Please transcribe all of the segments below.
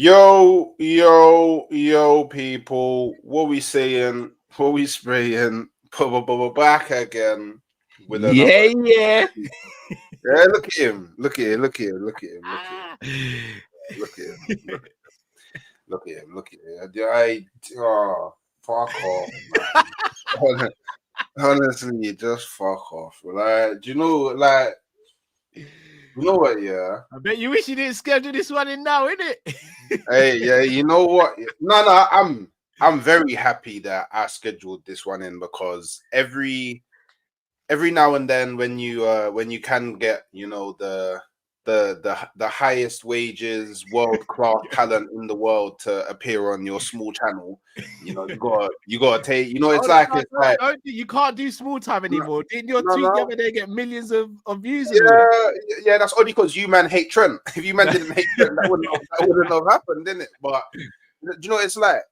Yo, people. What we saying? What we spraying? Back again with another. Yeah, yeah. Yeah, look at him. Look at him. Look at him. Look at him. Look at him. Look at him. Look at him. Look at him. Oh, fuck off, man. Honestly, just fuck off. Like, do you know, like, you know what? Yeah. I bet you wish you didn't schedule this one in now, innit? Hey, yeah. You know what? No. I'm very happy that I scheduled this one in because every now and then when you can get the highest wages world class talent in the world to appear on your small channel, you gotta take, You can't do small time anymore. Didn't your no, tweet no. the other day get millions of views? And all that? Yeah, that's only because you man hate Trent. If you man didn't hate Trent, that wouldn't have happened, didn't it? But do you know what it's like?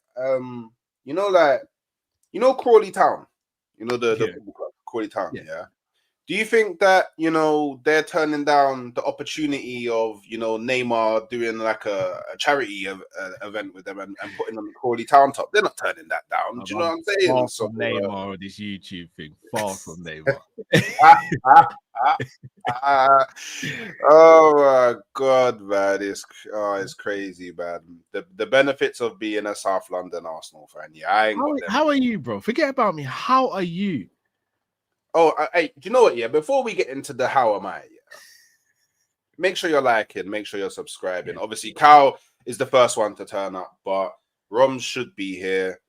Crawley Town, the football club, Crawley Town, yeah. Do you think that they're turning down the opportunity of Neymar doing like a charity event with them and putting on the Crawley Town top? They're not turning that down. Do you know what I'm saying? Far from Neymar or this YouTube thing. Far from Neymar. Oh my god, man! It's crazy, man. The benefits of being a South London Arsenal fan. Yeah, How are you, bro? Forget about me. How are you? Oh, do you know what? Yeah, before we get into the how am I, make sure you're liking, make sure you're subscribing. Yeah. Obviously, Cal is the first one to turn up, but Romz should be here.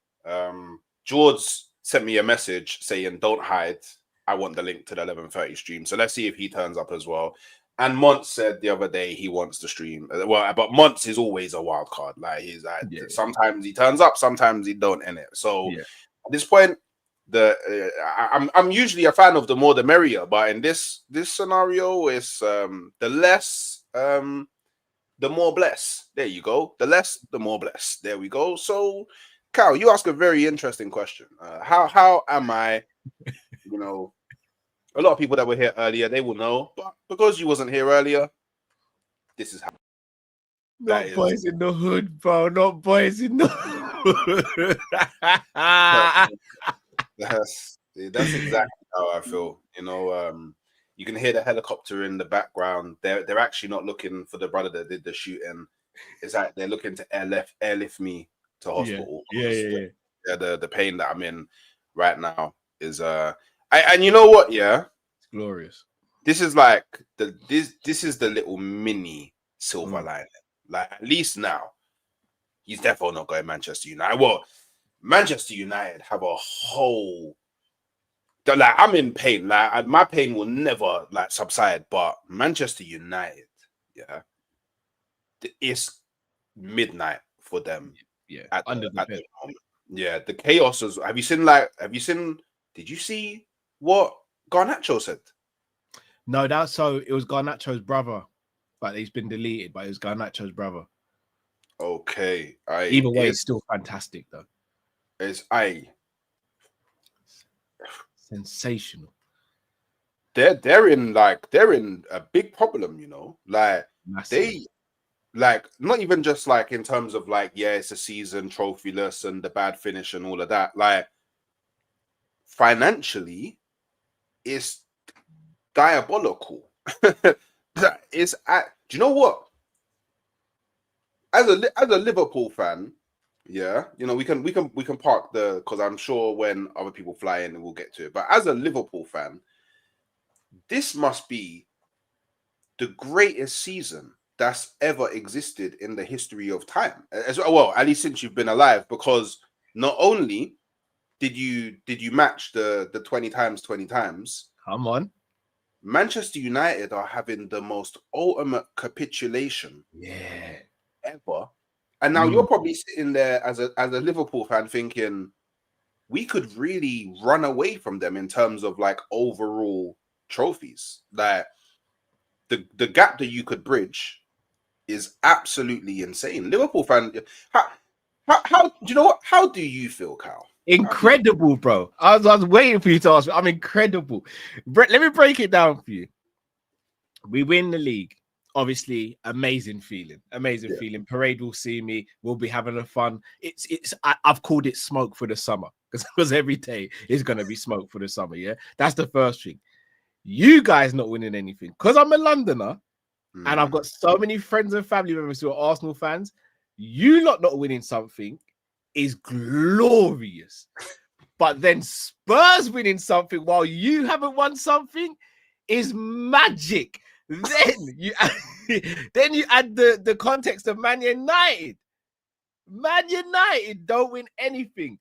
Jords sent me a message saying, "Don't hide. I want the link to the 11:30 stream." So let's see if he turns up as well. And Monts said the other day he wants to stream. Well, but Monts is always a wild card. Like sometimes he turns up, sometimes he don't in it. So at this point, I'm usually a fan of the more the merrier, but in this scenario, it's the less the more blessed. There you go. The less, the more blessed. There we go. So, Cal, you ask a very interesting question. How am I? A lot of people that were here earlier, they will know, but because you wasn't here earlier, this is how. Not boys in the hood, bro. Not boys in the hood. That's exactly how I feel. You can hear the helicopter in the background. They're actually not looking for the brother that did the shooting. It's like they're looking to airlift me to hospital. Yeah. The pain that I'm in right now is and you know what? Yeah, it's glorious. This is like this is the little mini silver lining. Like at least now, he's definitely not going Manchester United. Well, Manchester United have a whole. Like I'm in pain. Like my pain will never like subside. But Manchester United, it's midnight for them. Yeah, at the moment. Yeah, the chaos is. Have you seen? Did you see what Garnacho said? No, it was Garnacho's brother, but he's been deleted. But it was Garnacho's brother. Okay, either way, it's still fantastic though. Sensational. They're in a big problem, like massive. They like not even just like in terms of like it's a season trophyless and the bad finish and all of that. Like financially, it's diabolical. Do you know what? As a Liverpool fan, we can park because I'm sure when other people fly in, we'll get to it. But as a Liverpool fan, this must be the greatest season that's ever existed in the history of time. As well, at least since you've been alive, because not only did you match the 20 times. Come on. Manchester United are having the most ultimate capitulation ever. And now you're probably sitting there as a Liverpool fan thinking we could really run away from them in terms of like overall trophies. Like the gap that you could bridge is absolutely insane. Liverpool fan, how do you know what? How do you feel, Cal? Incredible, bro. I was waiting for you to ask me. I'm incredible. Let me break it down for you. We win the league. obviously amazing feeling. Parade will see me. We'll be having a fun. I've called it smoke for the summer because every day is going to be smoke for the summer. Yeah, that's the first thing. You guys not winning anything because I'm a Londoner and I've got so many friends and family members who are Arsenal fans. You lot not winning something is glorious. But then Spurs winning something while you haven't won something is magic. Then you add the context of Man United. Man United don't win anything.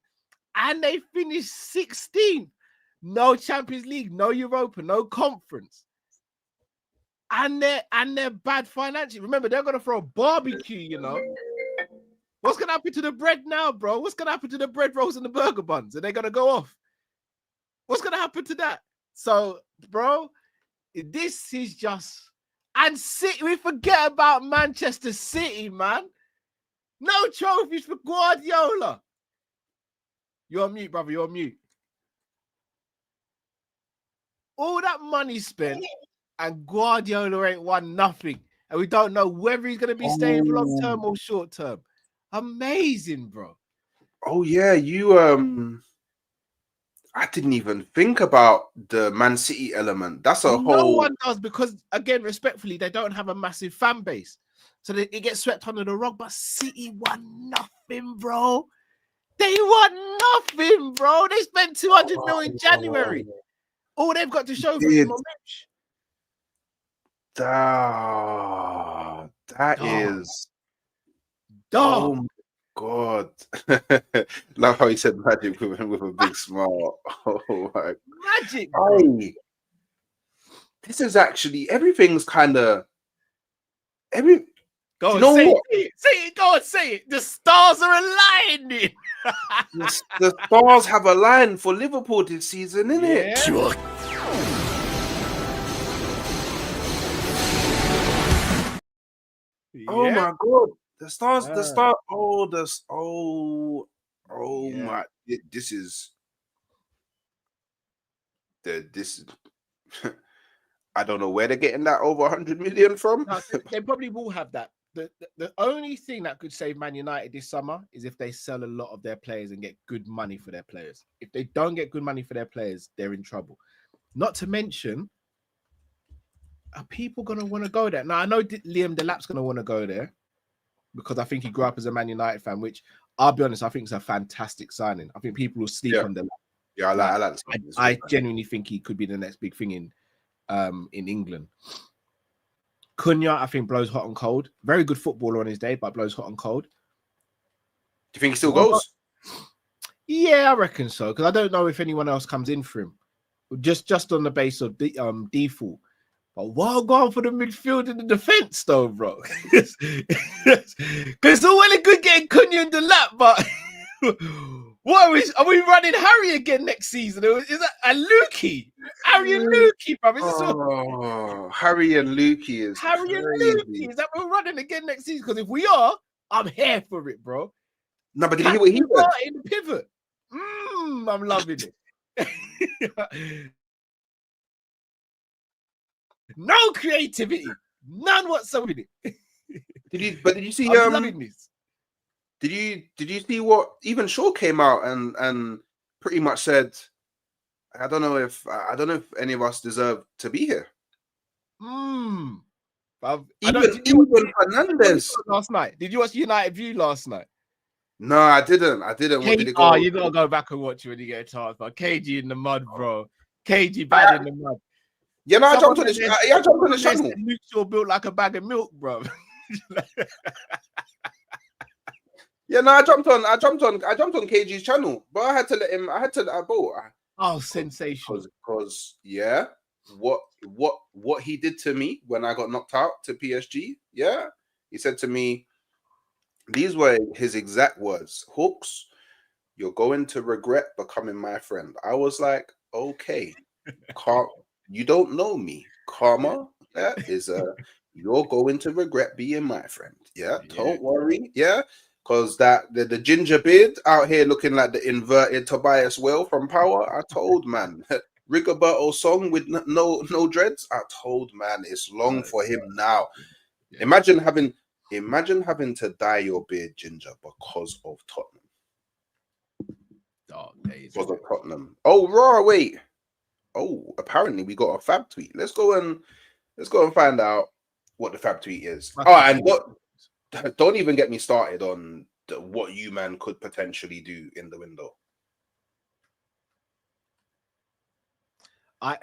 And they finished 16th. No Champions League, no Europa, no conference. And they're bad financially. Remember, they're gonna throw a barbecue, you know. What's gonna happen to the bread now, bro? What's gonna happen to the bread rolls and the burger buns? Are they gonna go off? What's gonna happen to that? So, bro, this is just and City. We forget about Manchester City, man. No trophies for Guardiola. You're on mute, brother. You're on mute. All that money spent, and Guardiola ain't won nothing, and we don't know whether he's gonna be staying for long term or short term. Amazing, bro. Oh yeah, you I didn't even think about the Man City element. That's a whole. No one does because, again, respectfully, they don't have a massive fan base, so it gets swept under the rug. But City won nothing, bro. They won nothing, bro. They spent 200 million in January. All they've got to show for is Monts. That is. Dog. Oh my God. Love how he said magic with a big smile. Oh my Magic. Hey, this is actually everything's kind of Go on, say it. Go on, say it. The stars are aligning. the stars have aligned for Liverpool this season, isn't it? Sure. Oh my God. The stars, my, this is I don't know where they're getting that over 100 million from. No, they probably will have that. The only thing that could save Man United this summer is if they sell a lot of their players and get good money for their players. If they don't get good money for their players, they're in trouble. Not to mention, are people going to want to go there? Now, I know Liam Delap's going to want to go there because I think he grew up as a Man United fan, which, I'll be honest, I think is a fantastic signing. I think people will sleep on Delap. Yeah, I like I genuinely think he could be the next big thing in England. Cunha, I think, blows hot and cold. Very good footballer on his day, but blows hot and cold. Do you think he still goes? Yeah, I reckon so. Because I don't know if anyone else comes in for him. Just on the base of default. But well gone for the midfield and the defense, though, bro. Because it's all well and good getting Cunha in the lap, but what are we running Harry again next season? Is that a Lukey? Harry and Lukey, bro. Harry and Lukey is Harry crazy. and Lukey. Is that we're running again next season? Because if we are, I'm here for it, bro. No, but did you hear what he said? In the pivot. I'm loving it. No creativity, none whatsoever. Did you see? I'm loving this. Did you see what even Shaw came out and pretty much said, I don't know if any of us deserve to be here. Even Fernandez last night. Did you watch United View last night? No, I didn't. What did it go? You gotta go back and watch it when you get a chance. But KG in the mud, bro. KG bad in the mud. Yeah, no, I jumped on the channel. Luke Shaw built like a bag of milk, bro. Yeah, no, I jumped on KG's channel, but I had to let him. Sensational. Because yeah, what he did to me when I got knocked out to PSG. Yeah, he said to me, these were his exact words: "Hooks, you're going to regret becoming my friend." I was like, okay, you don't know me, karma. That is you're going to regret being my friend. Yeah, don't worry. Yeah. Because the ginger beard out here looking like the inverted Tobias Whale from Power. I told man, Rigoberto song with no dreads. I told man it's long for him now. Yeah. Imagine having to dye your beard ginger because of Tottenham. Dark days. Because of Tottenham. Oh, raw. Wait. Oh, apparently we got a fab tweet. Let's go and find out what the fab tweet is. Oh, and don't even get me started on what you man could potentially do in the window. Go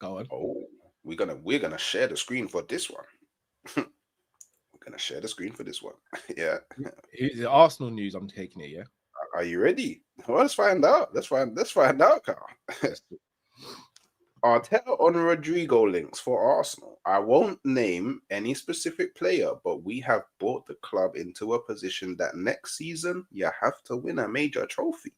on. Oh, we're gonna share the screen for this one. We're gonna share the screen for this one. Yeah. Here's the Arsenal news. I'm taking it. Yeah. Are you ready? Well, let's find out. Let's find out, Carl. Arteta on Rodrigo links for Arsenal. I won't name any specific player, but we have brought the club into a position that next season you have to win a major trophy.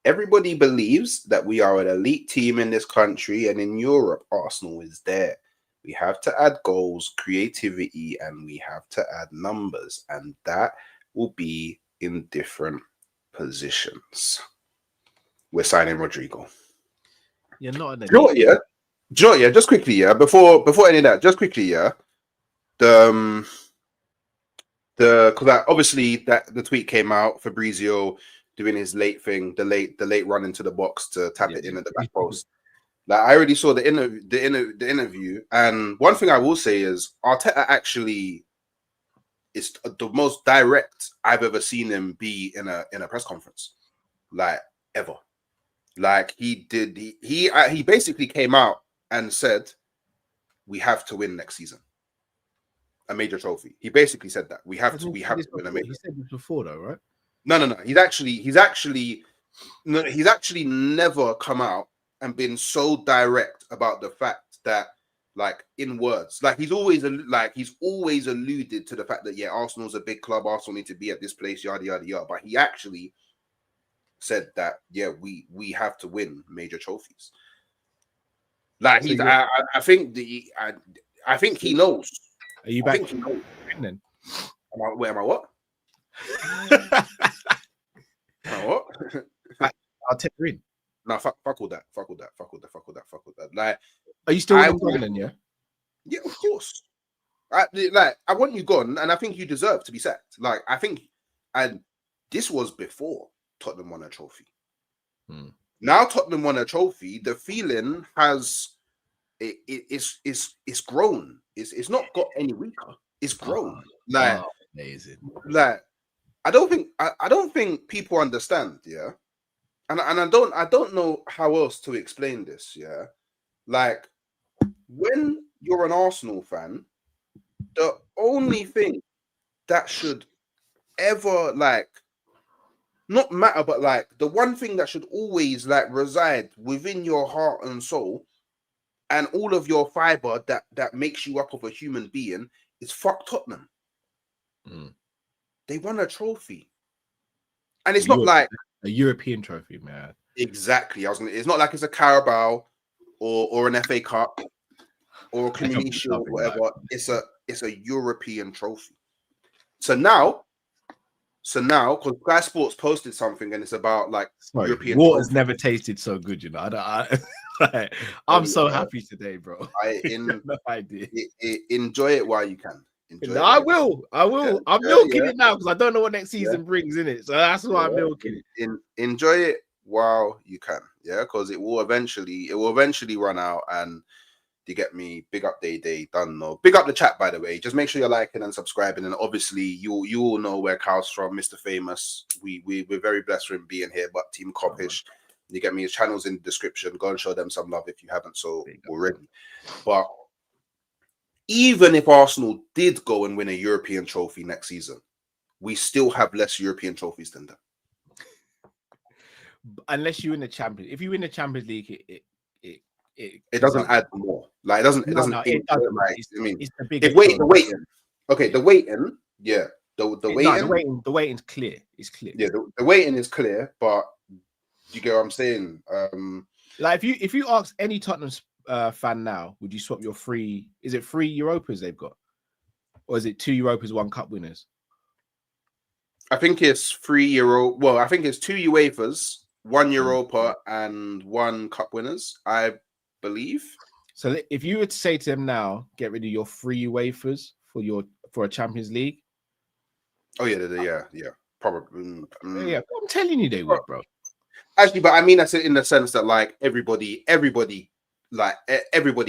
Everybody believes that we are an elite team in this country, and in Europe, Arsenal is there. We have to add goals, creativity, and we have to add numbers, and that will be in different positions. We're signing Rodrigo. You're not an elite. Yeah. Just quickly, yeah. Before any of that, just quickly, yeah. Because obviously the tweet came out. Fabrizio doing his late thing, the late run into the box to tap it in at the back post. Like I already saw the interview, and one thing I will say is Arteta actually is the most direct I've ever seen him be in a press conference, like ever. Like he basically came out and said, "We have to win next season, a major trophy." He basically said that we have to win a major. He said this before, though, right? No. He's actually never come out and been so direct about the fact that, like, in words, like he's always alluded to the fact that Arsenal's a big club, Arsenal need to be at this place, yada yada yada. But he actually said that we have to win major trophies. Like so I think he knows. Are you back then? Am I what? What? I'll take you in. No, fuck all that. Like, are you still in then? Yeah. Yeah, of course. I want you gone, and I think you deserve to be sacked. Like, I think, and this was before Tottenham won a trophy. Now Tottenham won a trophy. The feeling it's grown. It's not got any weaker. It's grown. Amazing. Like, I don't think people understand. Yeah. And I don't know how else to explain this, yeah. Like, when you're an Arsenal fan, the only thing that should ever, like, not matter, but like the one thing that should always like reside within your heart and soul and all of your fiber that makes you up of a human being is fuck Tottenham. They won a trophy. And it's not like a European trophy, man. Exactly. It's not like it's a Carabao or an FA Cup or a Community Shield or whatever. Like. It's a European trophy. So now, because Sky Sports posted something and it's about like European. Water's never tasted so good, you know. I'm so happy today, bro. No idea. Enjoy it while you can. I will. I'm milking it now because I don't know what next season brings in it. So that's why I'm milking it. Enjoy it while you can, because it will eventually run out. And you get me, big up day done. No, big up the chat, by the way. Just make sure you're liking and subscribing, and obviously you all know where Carl's from, Mr. Famous. We're very blessed for him being here. But Team Coppish, you get me, his channel's in the description. Go and show them some love if you haven't so already. But even if Arsenal did go and win a European trophy next season, we still have less European trophies than them. Unless you win the Champions, if you win the Champions League, it doesn't add more. Like it doesn't. It's the biggest. The waiting. Yeah, the waiting's clear. It's clear. Yeah, the waiting is clear. But you get what I'm saying? Like if you ask any Tottenham fan now, would you swap your three? Is it 3 Europas they've got, or is it 2 Europas, 1 cup winners? I think it's 3 Euro. Well, I think it's 2 UEFAs, 1 Europa, and 1 cup winners. I believe. So if you were to say to them now, get rid of your free wafers for a Champions League. Oh yeah, probably. Yeah, I'm telling you, they would, bro. Actually, but I mean that's in the sense that like everybody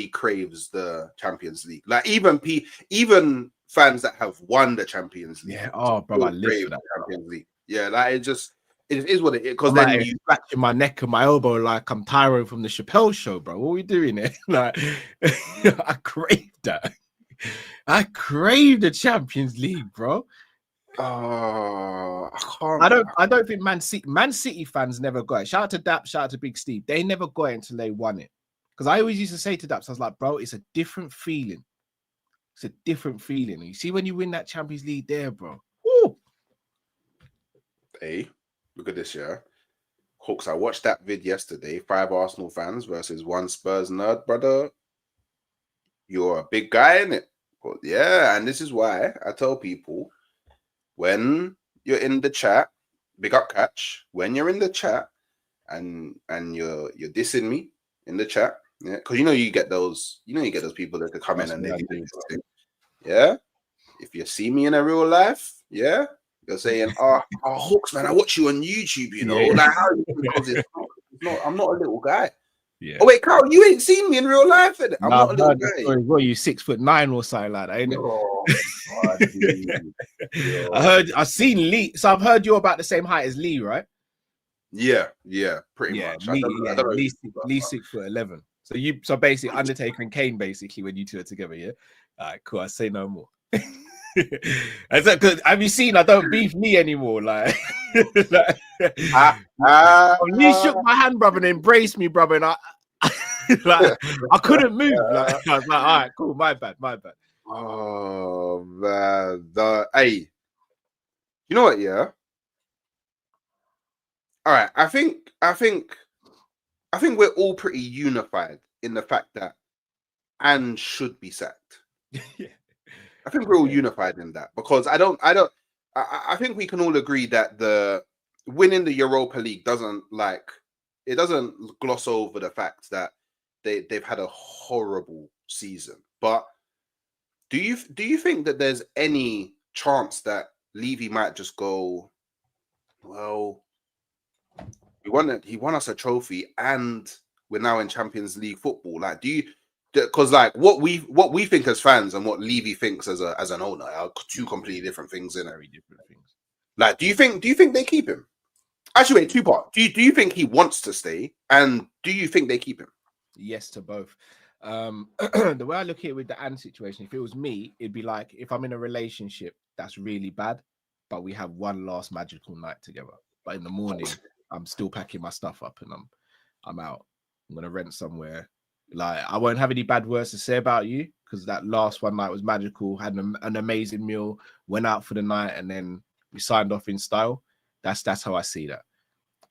craves the Champions League. Like even fans that have won the Champions League. Yeah. Oh, bro, I live for that Champions League. Yeah, like it is what it is. Because then you scratching my neck and my elbow like I'm Tyrone from the Chappelle Show, bro. What are we doing here? Like, I crave that. I crave the Champions League, bro. I can't. I don't think Man City fans never got it. Shout out to Dap, shout out to Big Steve. They never got it until they won it. Because I always used to say to Daps, I was like, bro, it's a different feeling. It's a different feeling. You see when you win that Champions League there, bro. Woo! Hey, look at this, yeah. Hooks, I watched that vid yesterday. 5 Arsenal fans versus 1 Spurs nerd, brother. You're a big guy, innit? But yeah, and this is why I tell people when you're in the chat, big up Catch, when you're in the chat and you're dissing me in the chat, yeah, because you get those people that come in and they do this thing. Yeah. If you see me in a real life, yeah, you're saying, oh Hooks, man, I watch you on YouTube, you know. Yeah. Like how because it's not I'm not a little guy. Yeah. Oh wait, Carl, you ain't seen me in real life. I'm not a little guy. Story, well, you 6'9" or something like that, ain't it? Oh, I've seen Lee. So I've heard you're about the same height as Lee, right? Yeah, pretty much. Lee 6'11". So basically Undertaker and Kane basically when you two are together, yeah. All right, cool. I say no more. Because have you seen? I don't beef Lee anymore. Like, Lee shook my hand, brother, and embraced me, brother, and I couldn't move. Like, I was like, all right, cool, my bad. Oh man, hey, you know what? Yeah. All right, I think we're all pretty unified in the fact that Ange should be sacked. Yeah. I think we're all unified in that because I think we can all agree that the winning the Europa League doesn't gloss over the fact that they've had a horrible season. But do you think that there's any chance that Levy might just go, well, he won us a trophy and we're now in Champions League football? Like, because like what we think as fans and what Levy thinks as an owner are two completely different things, very different things. Like, do you think they keep him? Actually, wait, 2 parts. Do you think he wants to stay, and do you think they keep him? Yes to both. The way I look at it with the Ange situation, if it was me, it'd be like if I'm in a relationship that's really bad, but we have one last magical night together. But in the morning, I'm still packing my stuff up and I'm out. I'm gonna rent somewhere. Like, I won't have any bad words to say about you because that last one night was magical. Had an amazing meal, went out for the night, and then we signed off in style. That's how I see that.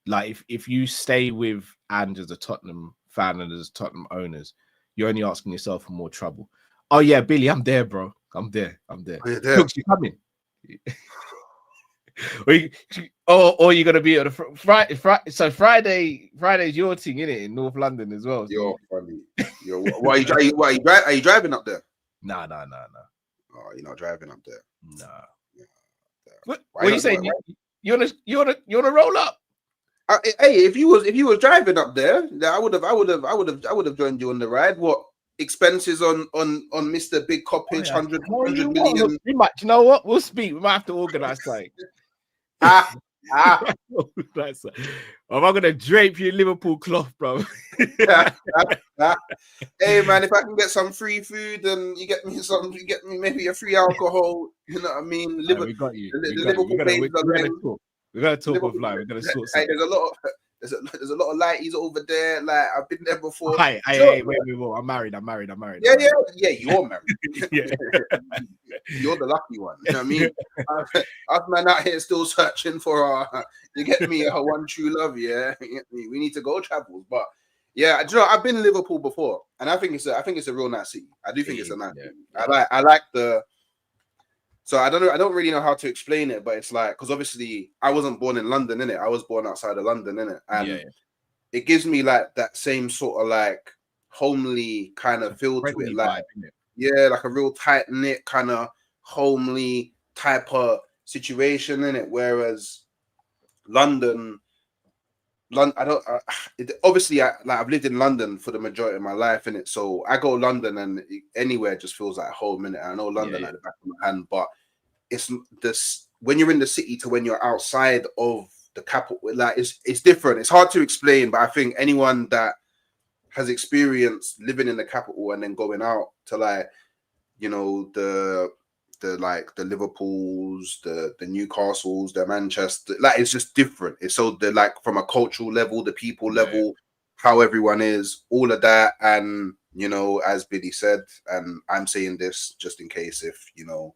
Like, if you stay with Ange as a Tottenham fan and as Tottenham owners, you're only asking yourself for more trouble. Oh yeah, Billy, I'm there, bro. I'm there. Oh, you're there. Look, you coming? or you're gonna be on the Friday. So Friday's your thing, innit, in North London as well. So. You're funny. Are you driving up there? Nah. Oh, you're not driving up there. Nah. What are you saying? You wanna roll up? Hey, if you was driving up there, I would have joined you on the ride. What expenses on Mr. Big Coppage, 100 million? You know what? We'll speak. We might have to organize something. I'm gonna drape you in Liverpool cloth, bro. Hey man, if I can get some free food and you get me maybe a free alcohol, you know what I mean? We got you. We're gonna talk offline. We're gonna sort something. There's a lot of lighties over there. Like, I've been there before. Hey, wait. I'm married. Yeah. You're married. Yeah. You're the lucky one. You know what I mean? Us man out here still searching for you get me, a one true love. Yeah, we need to go travels. But yeah, do you know, I've been in Liverpool before, and I think it's a real nice city. I do think it's a nice city. I like the. So I don't really know how to explain it, but it's like, because obviously I wasn't born in London, innit? I was born outside of London, innit? And it gives me like that same sort of like homely kind of feel to Friendly it, like vibe, innit? yeah, like a real tight knit kind of homely type of situation in it. Whereas London, I don't. Obviously, I've lived in London for the majority of my life, in it. So I go London, and anywhere just feels like home, in it. I know London at the back of my hand, but it's this when you're in the city to when you're outside of the capital, like it's different. It's hard to explain, but I think anyone that has experienced living in the capital and then going out to like, you know, the Liverpools, the Newcastles, the Manchester, like it's just different. It's so the like from a cultural level, the people level, how everyone is, all of that. And you know, as Billy said, and I'm saying this just in case if you know,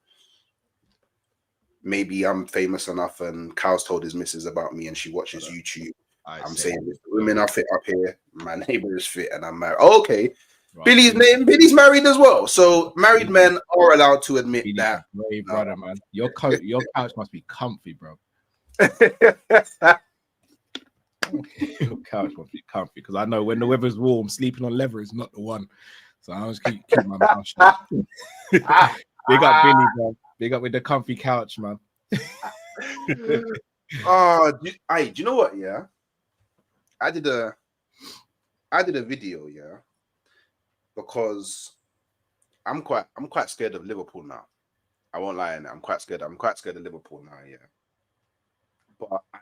maybe I'm famous enough and Cal's told his missus about me and she watches YouTube. I'm saying this, women are fit up here, my neighbor is fit, and I'm married. Okay. Right. Billy's married as well. So married men are allowed to admit Billy's that. Brave brother, man. Your couch must be comfy, bro. Your couch must be comfy because I know when the weather's warm, sleeping on leather is not the one. So I just keep my mouth shut. Big up Billy, bro. Big up with the comfy couch, man. Do you know what? Yeah, I did a video, yeah, because I'm quite scared of Liverpool now. I won't lie, I'm quite scared. I'm quite scared of Liverpool now, yeah. But I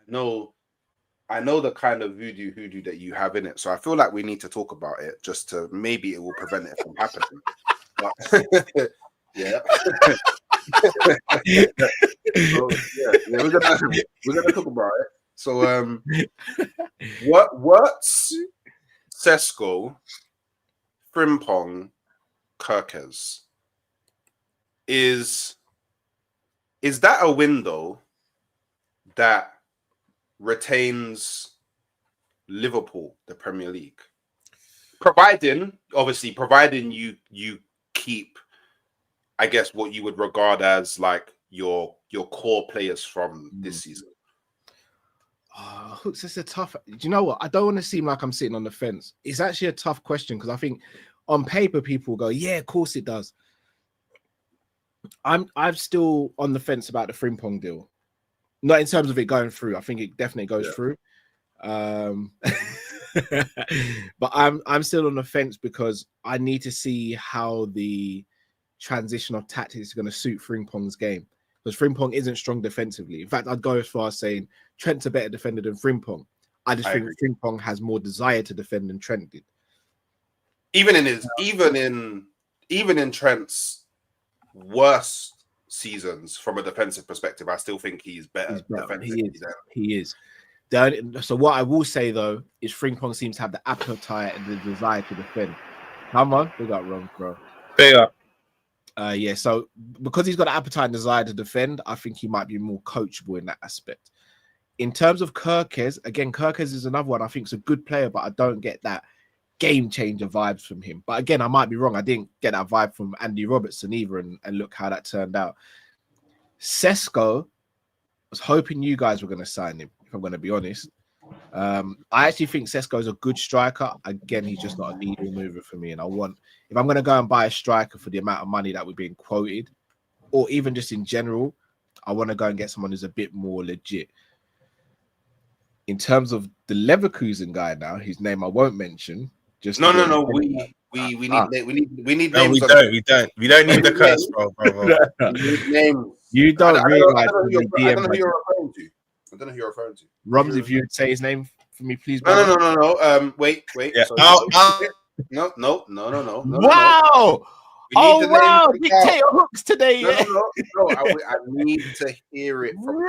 know the kind of hoodoo that you have in it, so I feel like we need to talk about it just to maybe it will prevent it from happening. But yeah. So, we're gonna talk about it. So what's Sesko, Frimpong, Kirkes? Is that a window that retains Liverpool the Premier League? Providing you keep, I guess, what you would regard as like your core players from this season. Hooks, it's a tough. Do you know what? I don't want to seem like I'm sitting on the fence. It's actually a tough question because I think on paper people go, yeah, of course it does. I'm still on the fence about the Frimpong deal. Not in terms of it going through. I think it definitely goes through. But I'm still on the fence because I need to see how the transition of tactics is going to suit Frimpong's game. Because Frimpong isn't strong defensively. In fact, I'd go as far as saying Trent's a better defender than Frimpong. I think Frimpong has more desire to defend than Trent did. Even in Trent's worst seasons from a defensive perspective, I still think he's better. He is. So what I will say though is Frimpong seems to have the appetite and the desire to defend. Come on, we got Romz, bro. Bigger. So because he's got an appetite and desire to defend, I think he might be more coachable in that aspect. In terms of Kirkes, again, Kirkes is another one I think is a good player, but I don't get that game changer vibes from him. But again, I might be wrong. I didn't get that vibe from Andy Robertson either, and look how that turned out. Sesko, I was hoping you guys were going to sign him, if I'm going to be honest. I actually think Sesko is a good striker. Again, he's just not a needle mover for me. And if I'm going to go and buy a striker for the amount of money that we're being quoted, or even just in general, I want to go and get someone who's a bit more legit. In terms of the Leverkusen guy now, whose name I won't mention. Just no. We need no, names. We don't need the curse, bro. We need names. You don't realize I don't know who you're referring to. I don't know who you're referring to. Romz, if you'd say his name for me, please. No. Wait. Yeah. No. Wow. Wow. Dictator Hooks today. No. I need to hear it from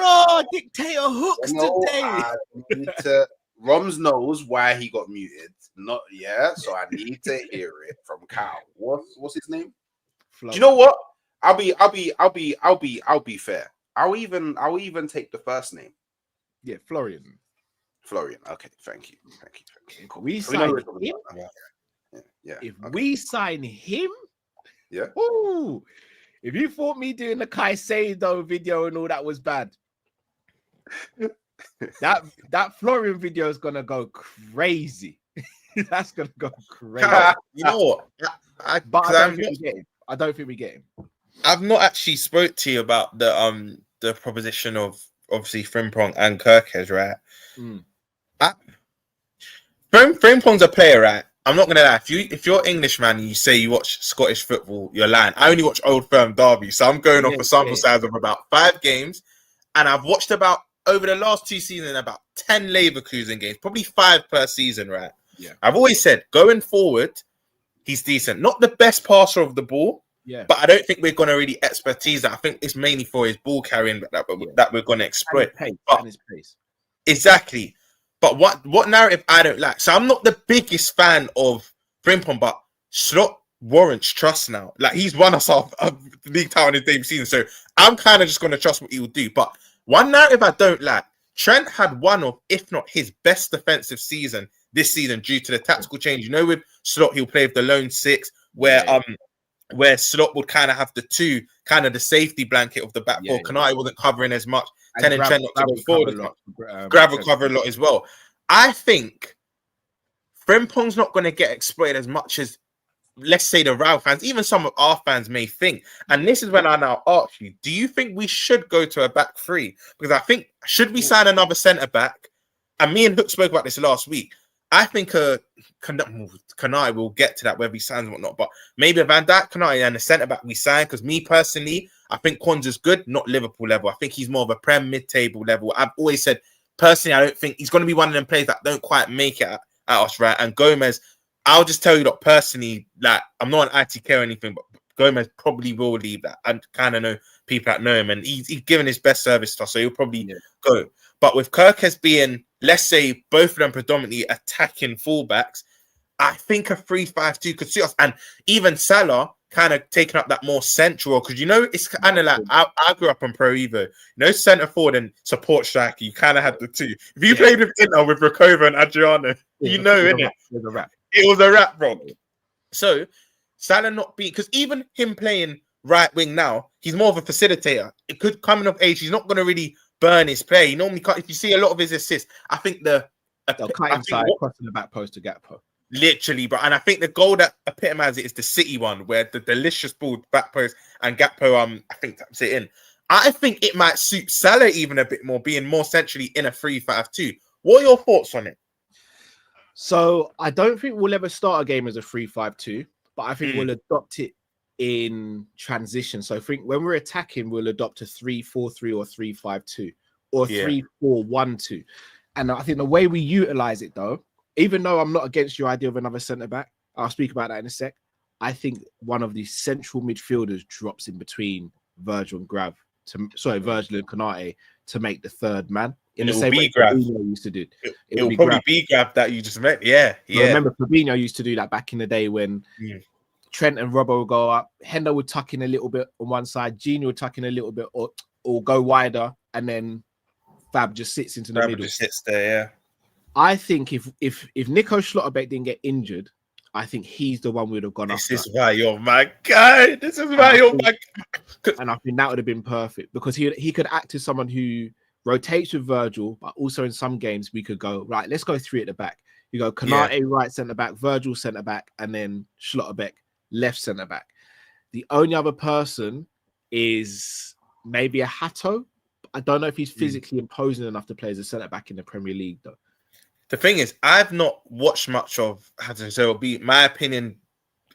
Dictator Hooks today. I need to. Romz knows why he got muted. So I need to hear it from Cal. What's his name? Flo. Do you know what? I'll be fair. I'll even take the first name. Yeah, Florian. Okay, thank you. Cool. We sign him. If we sign him, ooh, if you thought me doing the Caicedo video and all that was bad, that Florian video is gonna go crazy. That's gonna go crazy. You know what? But I don't think we get him. I don't think we get him. I've not actually spoke to you about the proposition of obviously Frimpong and Kirkes, right? Frimpong's a player, right? I'm not gonna lie. If you're Englishman and you say you watch Scottish football, you're lying. I only watch Old Firm Derby, so I'm going off a sample size of about 5 games, and I've watched about over the last 2 seasons about 10 Leverkusen games, probably 5 per season, right? Yeah. I've always said going forward, he's decent. Not the best passer of the ball, but I don't think we're going to really expertise that. I think it's mainly for his ball carrying that we're going to exploit. And his pace. Exactly. But what narrative I don't like. So I'm not the biggest fan of Frimpong, but Slot warrants trust now. Like he's won us off a league title in his debut season. So I'm kind of just going to trust what he will do. But one narrative I don't like, Trent had one of, if not his best defensive season this season due to the tactical change. You know, with Slot, he'll play with the lone 6, where Slot would kind of have the 2, kind of the safety blanket of the back four. Kanai wasn't covering as much. And Trent not to go forward. Gravel cover a lot as well. I think Frimpong's not going to get exploited as much as, let's say, the Real fans, even some of our fans may think. And this is when I now ask you, do you think we should go to a back 3? Because I think, should we sign another centre-back? And me and Hook spoke about this last week. I think Kanai will get to that, whether he signs or whatnot. But maybe Van Dijk, Kanai, and the centre-back we sign. Because me personally, I think Quansah's good, not Liverpool level. I think he's more of a Prem mid-table level. I've always said, personally, I don't think he's going to be one of them players that don't quite make it at us, right? And Gomez, I'll just tell you that personally, like, I'm not an ITK or anything, but Gomez probably will leave that. I kind of know people that know him, and he's given his best service to us, so he'll probably go. But with Kirkes being, let's say, both of them predominantly attacking fullbacks, I think a 3-5-2 could suit us. And even Salah kind of taking up that more central, because, you know, it's kind of like, I grew up on Pro Evo. You know, centre forward and support striker, you kind of had the 2. If you played with Inter with Rakova and Adriano, you know, innit? It was a wrap, bro. So, Salah not being, because even him playing right wing now, he's more of a facilitator. It could, coming of age, he's not going to really burn his play. He normally can't. If you see a lot of his assists, I think they'll cut inside, crossing the back post to Gakpo. Literally, bro. And I think the goal that epitomizes it is the City one, where the delicious ball back post and Gakpo, I think taps it in. I think it might suit Salah even a bit more, being more centrally in a 3-5-2. What are your thoughts on it? So I don't think we'll ever start a game as a 3-5-2, but I think we'll adopt it in transition. So I think when we're attacking, we'll adopt a 3-4-3 or 3-5-2 or 3-4-1-2. And I think the way we utilize it, though, even though I'm not against your idea of another centre back, I'll speak about that in a sec. I think one of the central midfielders drops in between Virgil and Virgil and Konate to make the third man. In the same way Fabinho used to do. It will probably be Grab that you just met. Yeah. I remember Fabinho used to do that back in the day when Trent and Robbo would go up. Hendo would tuck in a little bit on one side. Gino would tuck in a little bit or go wider. And then Fab just sits into the middle. Just sits there, yeah. I think if Nico Schlotterbeck didn't get injured, I think he's the one we would have gone after. This is why you're my guy. This is why you're my guy. And I think that would have been perfect because he could act as someone who rotates with Virgil, but also in some games we could go, right, let's go 3 at the back. You go Konate right centre back, Virgil centre back, and then Schlotterbeck left centre back. The only other person is maybe a Hato. I don't know if he's physically imposing enough to play as a centre back in the Premier League, though. The thing is, I've not watched much of Hato, so it'll be my opinion.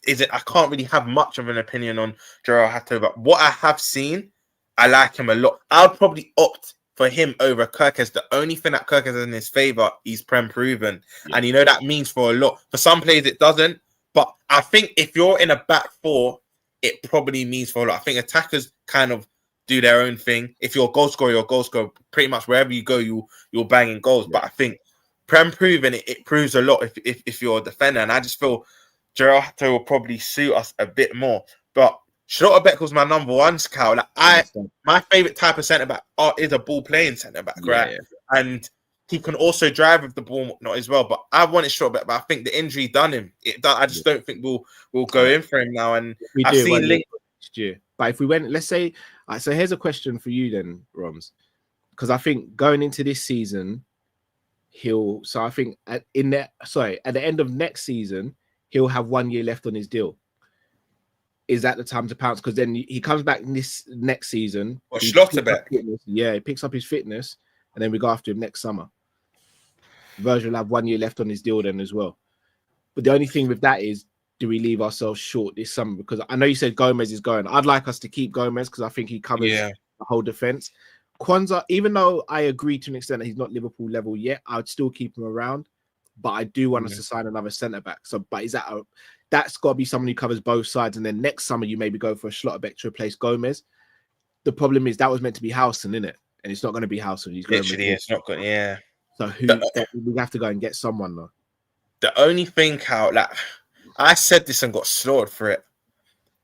I can't really have much of an opinion on Gerald Hato, but what I have seen, I like him a lot. I'll probably opt for him over Kirkes. The only thing that Kirkes has in his favour, he's Prem proven. Yeah. And you know that means for a lot. For some players, it doesn't. But I think if you're in a back 4, it probably means for a lot. I think attackers kind of do their own thing. If you're a goal scorer, you're a goal scorer. Pretty much wherever you go, you're banging goals. Yeah. But I think Prem proven, it proves a lot if you're a defender. And I just feel Gerald Hato will probably suit us a bit more. But Schlotterbeck was my number 1 scout. Like my favorite type of centre back is a ball playing centre back, right? Yeah. And he can also drive with the ball and whatnot as well. But I wanted Schlotterbeck, but I think the injury done him. I just don't think we'll go in for him now. And I've seen Link next year. But if we went, let's say, so here's a question for you then, Romz, because I think going into this season, So I think at the end of next season, he'll have 1 year left on his deal. Is that the time to pounce? Because then he comes back this next season. Or Schlotterbeck. Yeah, he picks up his fitness, and then we go after him next summer. Virgil will have 1 year left on his deal then as well. But the only thing with that is, do we leave ourselves short this summer? Because I know you said Gomez is going. I'd like us to keep Gomez because I think he covers the whole defense. Kwanzaa, even though I agree to an extent that he's not Liverpool level yet, I would still keep him around. But I do want us to sign another centre back. So, but is that that's got to be someone who covers both sides, and then next summer you maybe go for a Schlotterbeck to replace Gomez. The problem is that was meant to be Howson, isn't it? And it's not going to be Howson. He's literally, it's not good. Yeah. So we have to go and get someone though. The only thing, how like I said this and got slaughtered for it.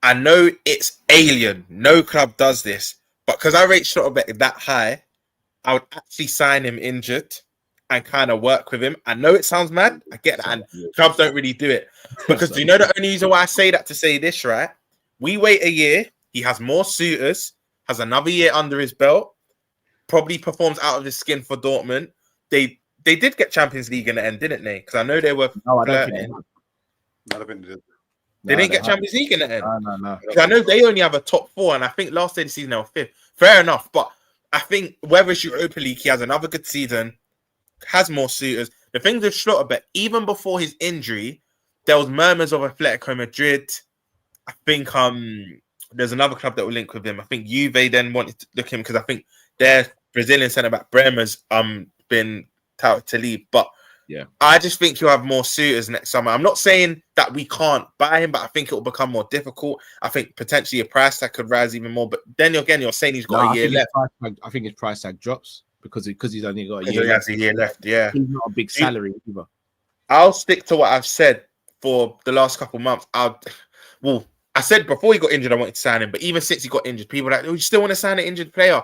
I know it's alien. No club does this, but because I rate Schlotterbeck that high, I would actually sign him injured and kind of work with him. I know it sounds mad. I get that. And clubs don't really do it. Because do you know the only reason why I say that to say this, right? We wait a year. He has more suitors, has another year under his belt, probably performs out of his skin for Dortmund. They did get Champions League in the end, didn't they? Because I know they were. No, I don't think they didn't get Champions League in the end. No. I know they only have a top 4, and I think last day of the season they were 5th. Fair enough, but I think whether it's Europa League, he has another good season, has more suitors. The thing with Schlotterbeck, even before his injury, there was murmurs of Atletico Madrid. I think there's another club that will link with him. I think Juve then wanted to look him because I think their Brazilian centre back Bremer's been touted to leave. But yeah, I just think you'll have more suitors next summer. I'm not saying that we can't buy him, but I think it will become more difficult. I think potentially a price tag could rise even more. But then again, you're saying he's got a year left. I think his price tag drops because he's only got a year left. Yeah, he's not a big salary either. I'll stick to what I've said for the last couple of months. I said before he got injured, I wanted to sign him, but even since he got injured, people are like, "Oh, you still want to sign an injured player?"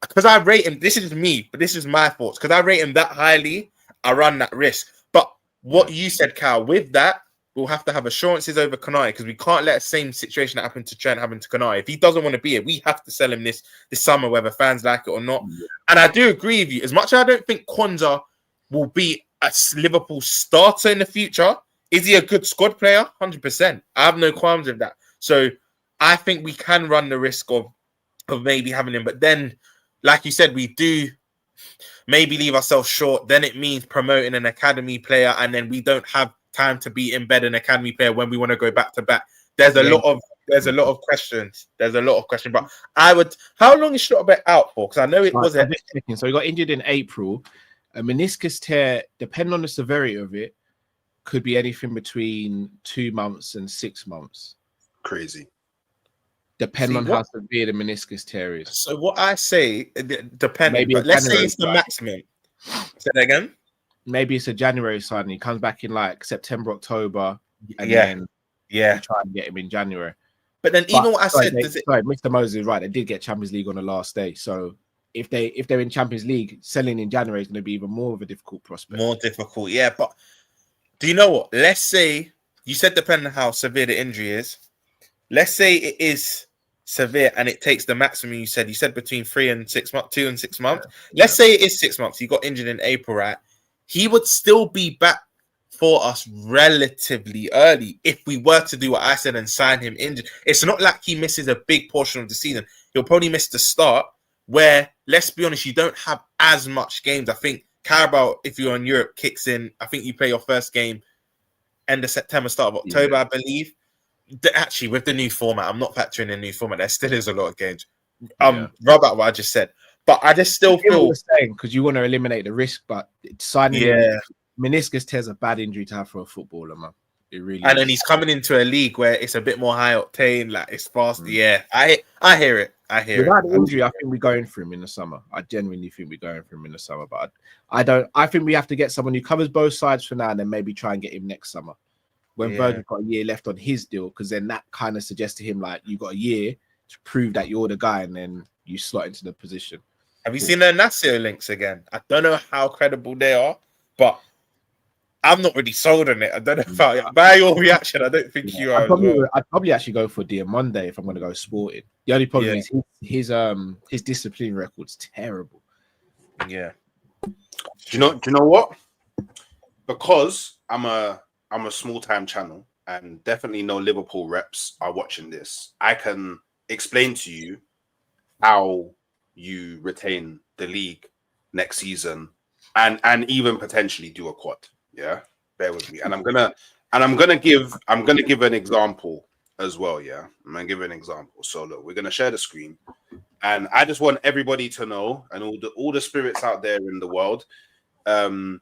Because I rate him. This is me, but this is my thoughts. Because I rate him that highly, I run that risk. But what you said, Cal, with that, we'll have to have assurances over Konate because we can't let the same situation that happened to Trent happen to Konate. If he doesn't want to be here, we have to sell him this summer, whether fans like it or not. Yeah. And I do agree with you. As much as I don't think Kwanzaa will be a Liverpool starter in the future, is he a good squad player? 100%. I have no qualms with that. So I think we can run the risk of maybe having him. But then, like you said, we do maybe leave ourselves short. Then it means promoting an academy player, and then we don't have time to be embed an academy player when we want to go back to back. There's a lot of questions. But I would. How long is Schlotterbeck out for? Because I know it was. So he got injured in April. A meniscus tear, depending on the severity of it, could be anything between 2 months and 6 months. Crazy. Depending on how severe the meniscus tear is. So what I say, depending, but let's say it's the maximum. Say that again. Maybe it's a January signing. He comes back in like September, October, and then try and get him in January. But then even what I said, Mr. Moses is right. They did get Champions League on the last day, so if they're in Champions League, selling in January is going to be even more of a difficult prospect. More difficult, yeah. But do you know what? Let's say you said depending on how severe the injury is. Let's say it is severe and it takes the maximum you said. You said between 3 and 6 months, 2 and 6 months. Let's say it is 6 months. He got injured in April, right? He would still be back for us relatively early if we were to do what I said and sign him injured. It's not like he misses a big portion of the season. He'll probably miss the start where, let's be honest, you don't have as much games. I think Carabao, if you're in Europe, kicks in. I think you play your first game end of September, start of October, I believe. Actually, with the new format, I'm not factoring in new format. There still is a lot of games. Rub out what I just said, but I just still feel because you want to eliminate the risk, but signing meniscus tears a bad injury to have for a footballer, man. It really and then he's coming into a league where it's a bit more high octane, like it's fast. Yeah, I hear it. Without the injury, I think we're going for him in the summer. I genuinely think we're going for him in the summer, but I think we have to get someone who covers both sides for now, and then maybe try and get him next summer when Virgil's got a year left on his deal, because then that kind of suggests to him like you got a year to prove that you're the guy, and then you slot into the position. Have you seen the Nasio links again? I don't know how credible they are, but I'm not really sold on it. I don't know about by your reaction. I don't think you are. I'd probably actually go for Diamonde if I'm going to go Sporting. The only problem is his discipline record's terrible. Yeah. Do you know what? Because I'm a small time channel and definitely no Liverpool reps are watching this. I can explain to you how you retain the league next season and even potentially do a quad. Yeah, bear with me. And I'm gonna give an example as well. Yeah, I'm gonna give an example. So look, we're gonna share the screen, and I just want everybody to know, and all the spirits out there in the world, the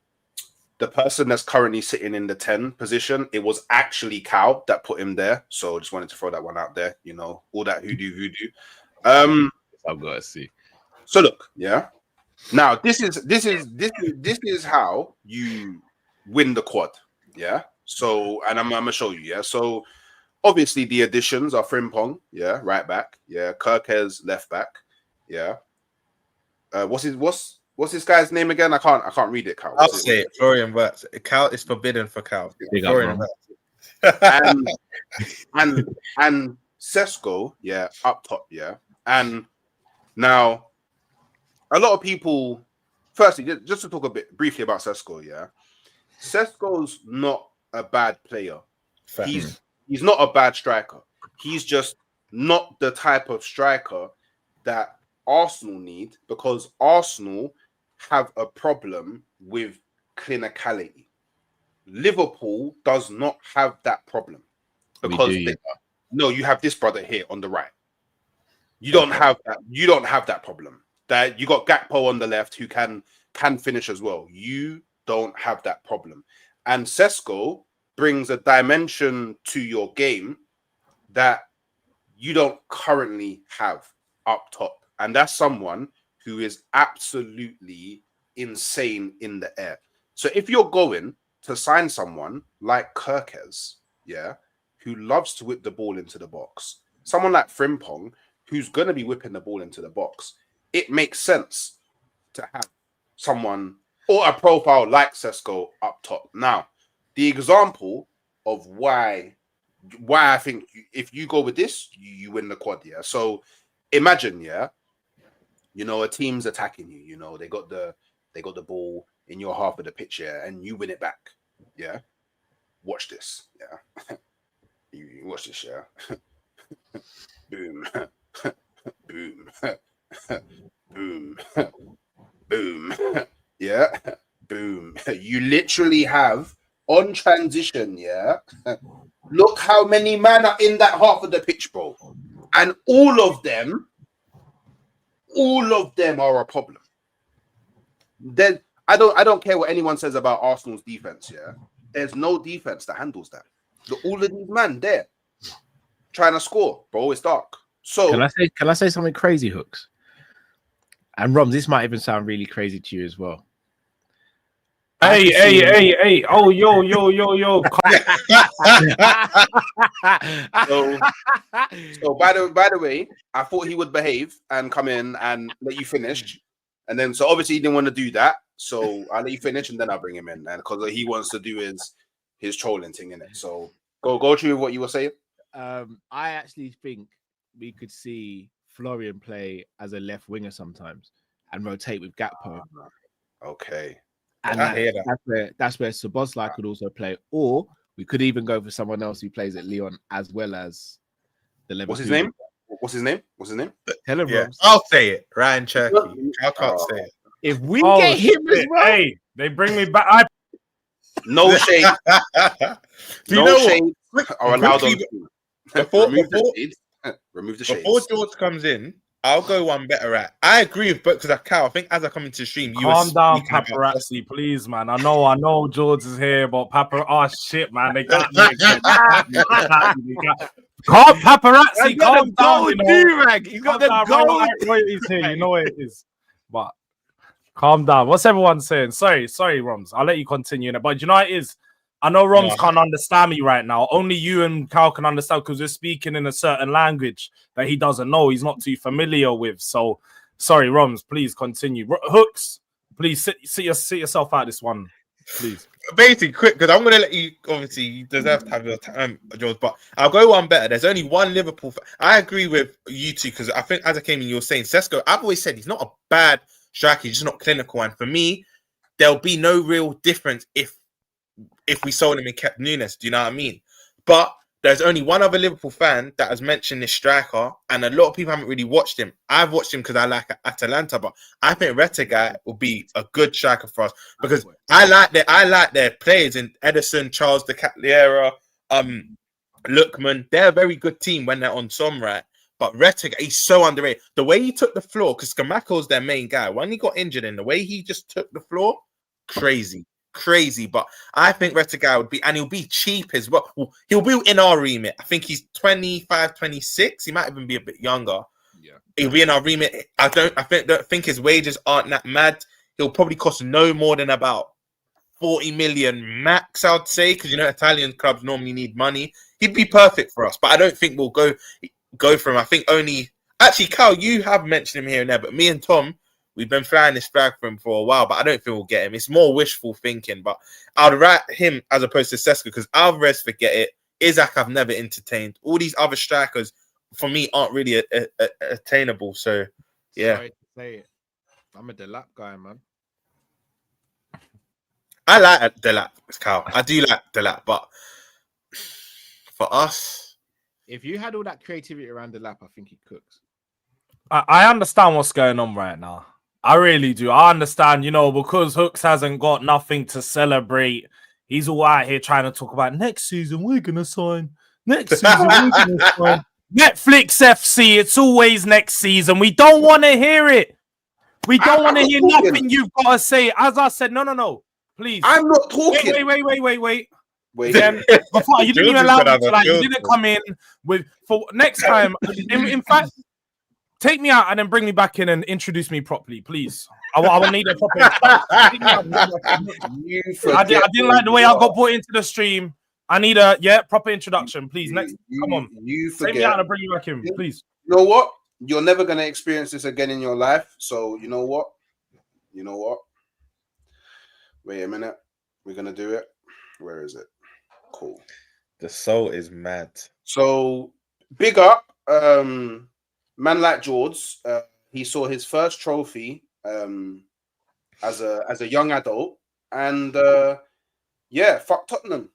person that's currently sitting in the 10 position, it was actually Cal that put him there. So just wanted to throw that one out there. You know, all that hoodoo. I've got to see. So look, yeah. Now this is how you win the quad, yeah. So and I'm gonna show you, yeah. So obviously the additions are Frimpong, yeah, right back, yeah. Kirkes left back, yeah. What's this guy's name again? I can't read it. Cal. I'll say it. Florian Wirtz. Cal is forbidden for Cal. Florian and Sesko, yeah, up top, yeah. And now a lot of people, firstly, just to talk a bit briefly about Sesko, yeah. Sesko's not a bad player. He's not a bad striker. He's just not the type of striker that Arsenal need, because Arsenal have a problem with clinicality. Liverpool does not have that problem because you have this brother here on the right. You don't have that. You don't have that problem. That you got Gakpo on the left who can finish as well. You don't have that problem. And Sesko brings a dimension to your game that you don't currently have up top. And that's someone who is absolutely insane in the air. So if you're going to sign someone like Kirkes, yeah, who loves to whip the ball into the box, someone like Frimpong, who's going to be whipping the ball into the box, it makes sense to have someone or a profile like Sesko up top. Now, the example of why I think if you go with this, you win the quad, yeah. So imagine, yeah, you know, a team's attacking you, you know, they got the ball in your half of the pitch, yeah, and you win it back, yeah. Watch this, yeah. you watch this, yeah. Boom. Boom. Boom. Boom. Yeah. Boom. You literally have on transition, yeah. Look how many men are in that half of the pitch, bro. And all of them are a problem. Then I don't care what anyone says about Arsenal's defense, yeah. There's no defense that handles that. All of these men there trying to score, bro. It's dark. So can I say something crazy, Hooks? And Romz, this might even sound really crazy to you as well. Hey. Oh, yo. So by the way, I thought he would behave and come in and let you finish. And then, so obviously he didn't want to do that. So I'll let you finish and then I'll bring him in. And because he wants to do his trolling thing in it. So go through what you were saying. I actually think we could see Florian play as a left winger sometimes and rotate with Gakpo. Okay. And that's where Szoboszlai could also play. Or we could even go for someone else who plays at Lyon as well as the Liverpool. What's his name? Tell him, yeah. Romz. I'll say it. Ryan Cherky. I can't say it. If we get him as well. Hey, they bring me back. No shade. Do you know shade what? Are allowed on remove the shades. Before Jords comes in, I'll go one better at. I agree with because I think as I come into the stream, you calm down, paparazzi, please, man. I know Jords is here, but oh shit, man, they got me again. Paparazzi, calm down. You got the gold. He's here, you know what it is. But calm down. What's everyone saying? Sorry, Romz. I'll let you continue. But you know what it is? I know Romz can't understand me right now. Only you and Cal can understand because we're speaking in a certain language that he doesn't know. He's not too familiar with. So, sorry, Romz, please continue. Hooks, please sit yourself out this one, please. Basically, quick, because I'm going to let you, obviously, you deserve to have your time, George, but I'll go one better. There's only one Liverpool. I agree with you two because I think as I came in, you were saying Sesko. I've always said he's not a bad striker. He's just not clinical. And for me, there'll be no real difference if we sold him and kept Nunes. Do you know what I mean? But there's only one other Liverpool fan that has mentioned this striker, and a lot of people haven't really watched him. I've watched him because I like Atalanta, but I think Rettegard will be a good striker for us because I like their players in Edison, Charles de Catliera, Lookman. They're a very good team when they're on some right. But Rettegard, he's so underrated. The way he took the floor, because Scamacco's their main guy. When he got injured, the way he just took the floor, crazy. But I think Rettegard would be, and he'll be cheap as well. He'll be in our remit. I think he's 25, 26. He might even be a bit younger. Yeah, he'll be in our remit. I don't think his wages aren't that mad. He'll probably cost no more than about 40 million max, I'd say, because Italian clubs normally need money. He'd be perfect for us, but I don't think we'll go for him. I think only actually, Cal, you have mentioned him here and there, but me and Tom, we've been flying this flag for him for a while, but I don't think we'll get him. It's more wishful thinking, but I'd write him as opposed to Sesko because Alvarez, forget it. Isaac, I've never entertained. All these other strikers, for me, aren't really attainable. So, yeah. Sorry to say it. I'm a Delap guy, man. I like Delap, Cal. I do like Delap, but for us... If you had all that creativity around Delap, I think he cooks. I understand what's going on right now. I really do. I understand, because Hooks hasn't got nothing to celebrate. He's all out here trying to talk about next season, we're going to sign. Next season, we're going to sign. Netflix FC, it's always next season. We don't want to hear it. We don't want to hear nothing you've got to say. As I said, no. Please. I'm not talking. Wait. Then, before, you didn't even allow me to, you didn't come in with, for next time. In fact, take me out and then bring me back in and introduce me properly, please. I will need a proper introduction. I didn't like the way I got brought into the stream. I need a proper introduction, please. Next, come on. Take me out and bring me back in, please. You know what? You're never gonna experience this again in your life. So you know what? Wait a minute. We're gonna do it. Where is it? Cool. The soul is mad. So big up. Man like Jords, he saw his first trophy as a young adult, and fuck Tottenham.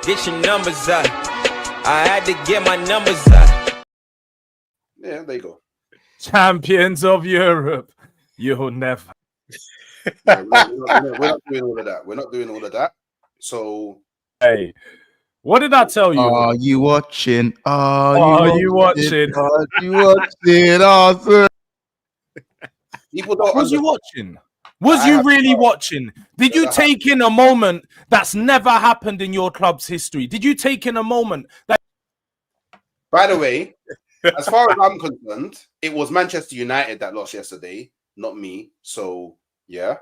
Get your numbers up. I had to get my numbers up. Yeah, there you go. Champions of Europe. You'll never. We're not doing all of that. We're not doing all of that. So, hey. What did I tell you? Are you watching? Are you watching? Are you watching? Arthur? Was you watching? Was you really watching? Did you take in a moment that's never happened in your club's history? Did you take in a moment that... By the way, as far as I'm concerned, it was Manchester United that lost yesterday, not me. So, yeah,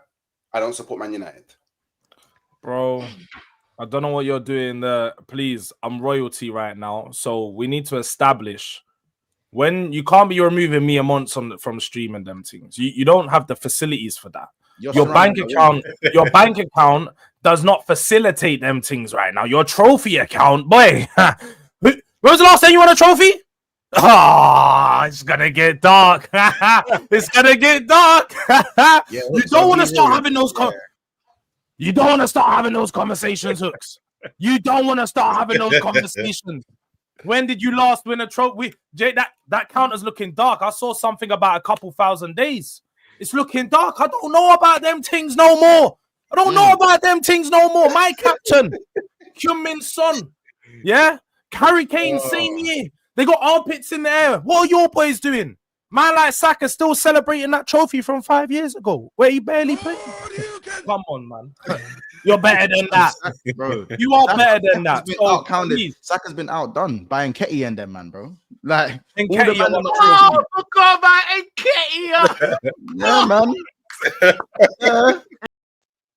I don't support Man United. Bro... I don't know what you're doing there. Please, I'm royalty right now. So we need to establish when you can't be removing me a month from streaming them things. You don't have the facilities for that. Your bank account does not facilitate them things right now. Your trophy account, boy. When was the last time you won a trophy? Oh, it's gonna get dark. It's gonna get dark. You don't want to start having those You don't want to start having those conversations, Hooks. You don't want to start having those conversations. When did you last win a trophy? Jay, that counter's looking dark. I saw something about a couple thousand days. It's looking dark. I don't know about them things no more. My captain, Kyung-Min's son. Yeah? Harry Kane, same year. They got armpits in the air. What are your boys doing? Man like Saka still celebrating that trophy from 5 years ago where he barely played. Come on, man. You're better than that. Bro. You are better than that. Saka's been outdone by Nketiah and them, man, bro. Like, Nketiah. I forgot about Nketiah. Yeah, man.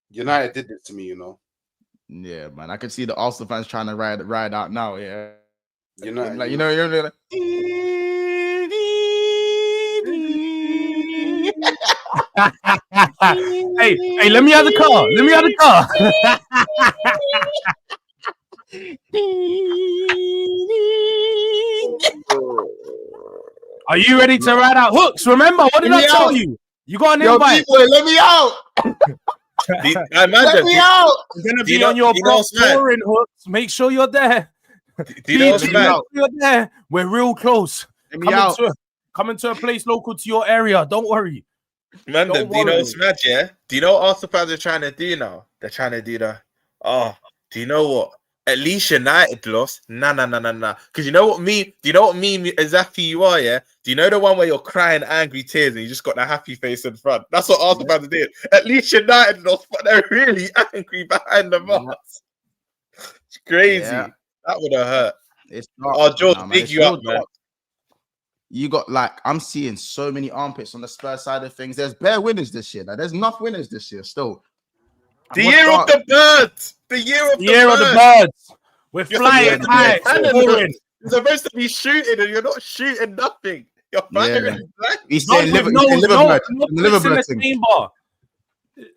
United did it to me, Yeah, man. I could see the Arsenal fans trying to ride out now, yeah. United. Like, you're like... hey, let me have the car. Are you ready to ride out? Hooks, remember, what did I tell you? You got an invite. Boy, let me out. Let me out. You're gonna Do you be know- on your do you know block what's mad? touring, Hooks. Make sure you're there. Do you know what's PG, mad? make sure you're there. We're real close. Let me out. Coming to a place local to your area. Don't worry. Man, Don't do you know worry. what's mad, yeah? Do you know what Arsenal fans are trying to do now? They're trying to do do you know what? At least United lost. Nah. Because you know what meme exactly you are, yeah? Do you know the one where you're crying angry tears and you just got that happy face in front? That's what Arsenal fans are doing. At least United lost, but they're really angry behind the mask. It's crazy. Yeah. That would have hurt. It's not. Oh, Jords, man. big It's you up, real man. dark. You got I'm seeing so many armpits on the Spurs side of things. There's bare winners this year. There's enough winners this year still. The year of the birds. The year of the birds. We're You're flying supposed to be high. a cannon, Soaring. You're supposed to be shooting and you're not shooting nothing. You're firing. He's No, saying with Liverpool. no bricks in the chamber. The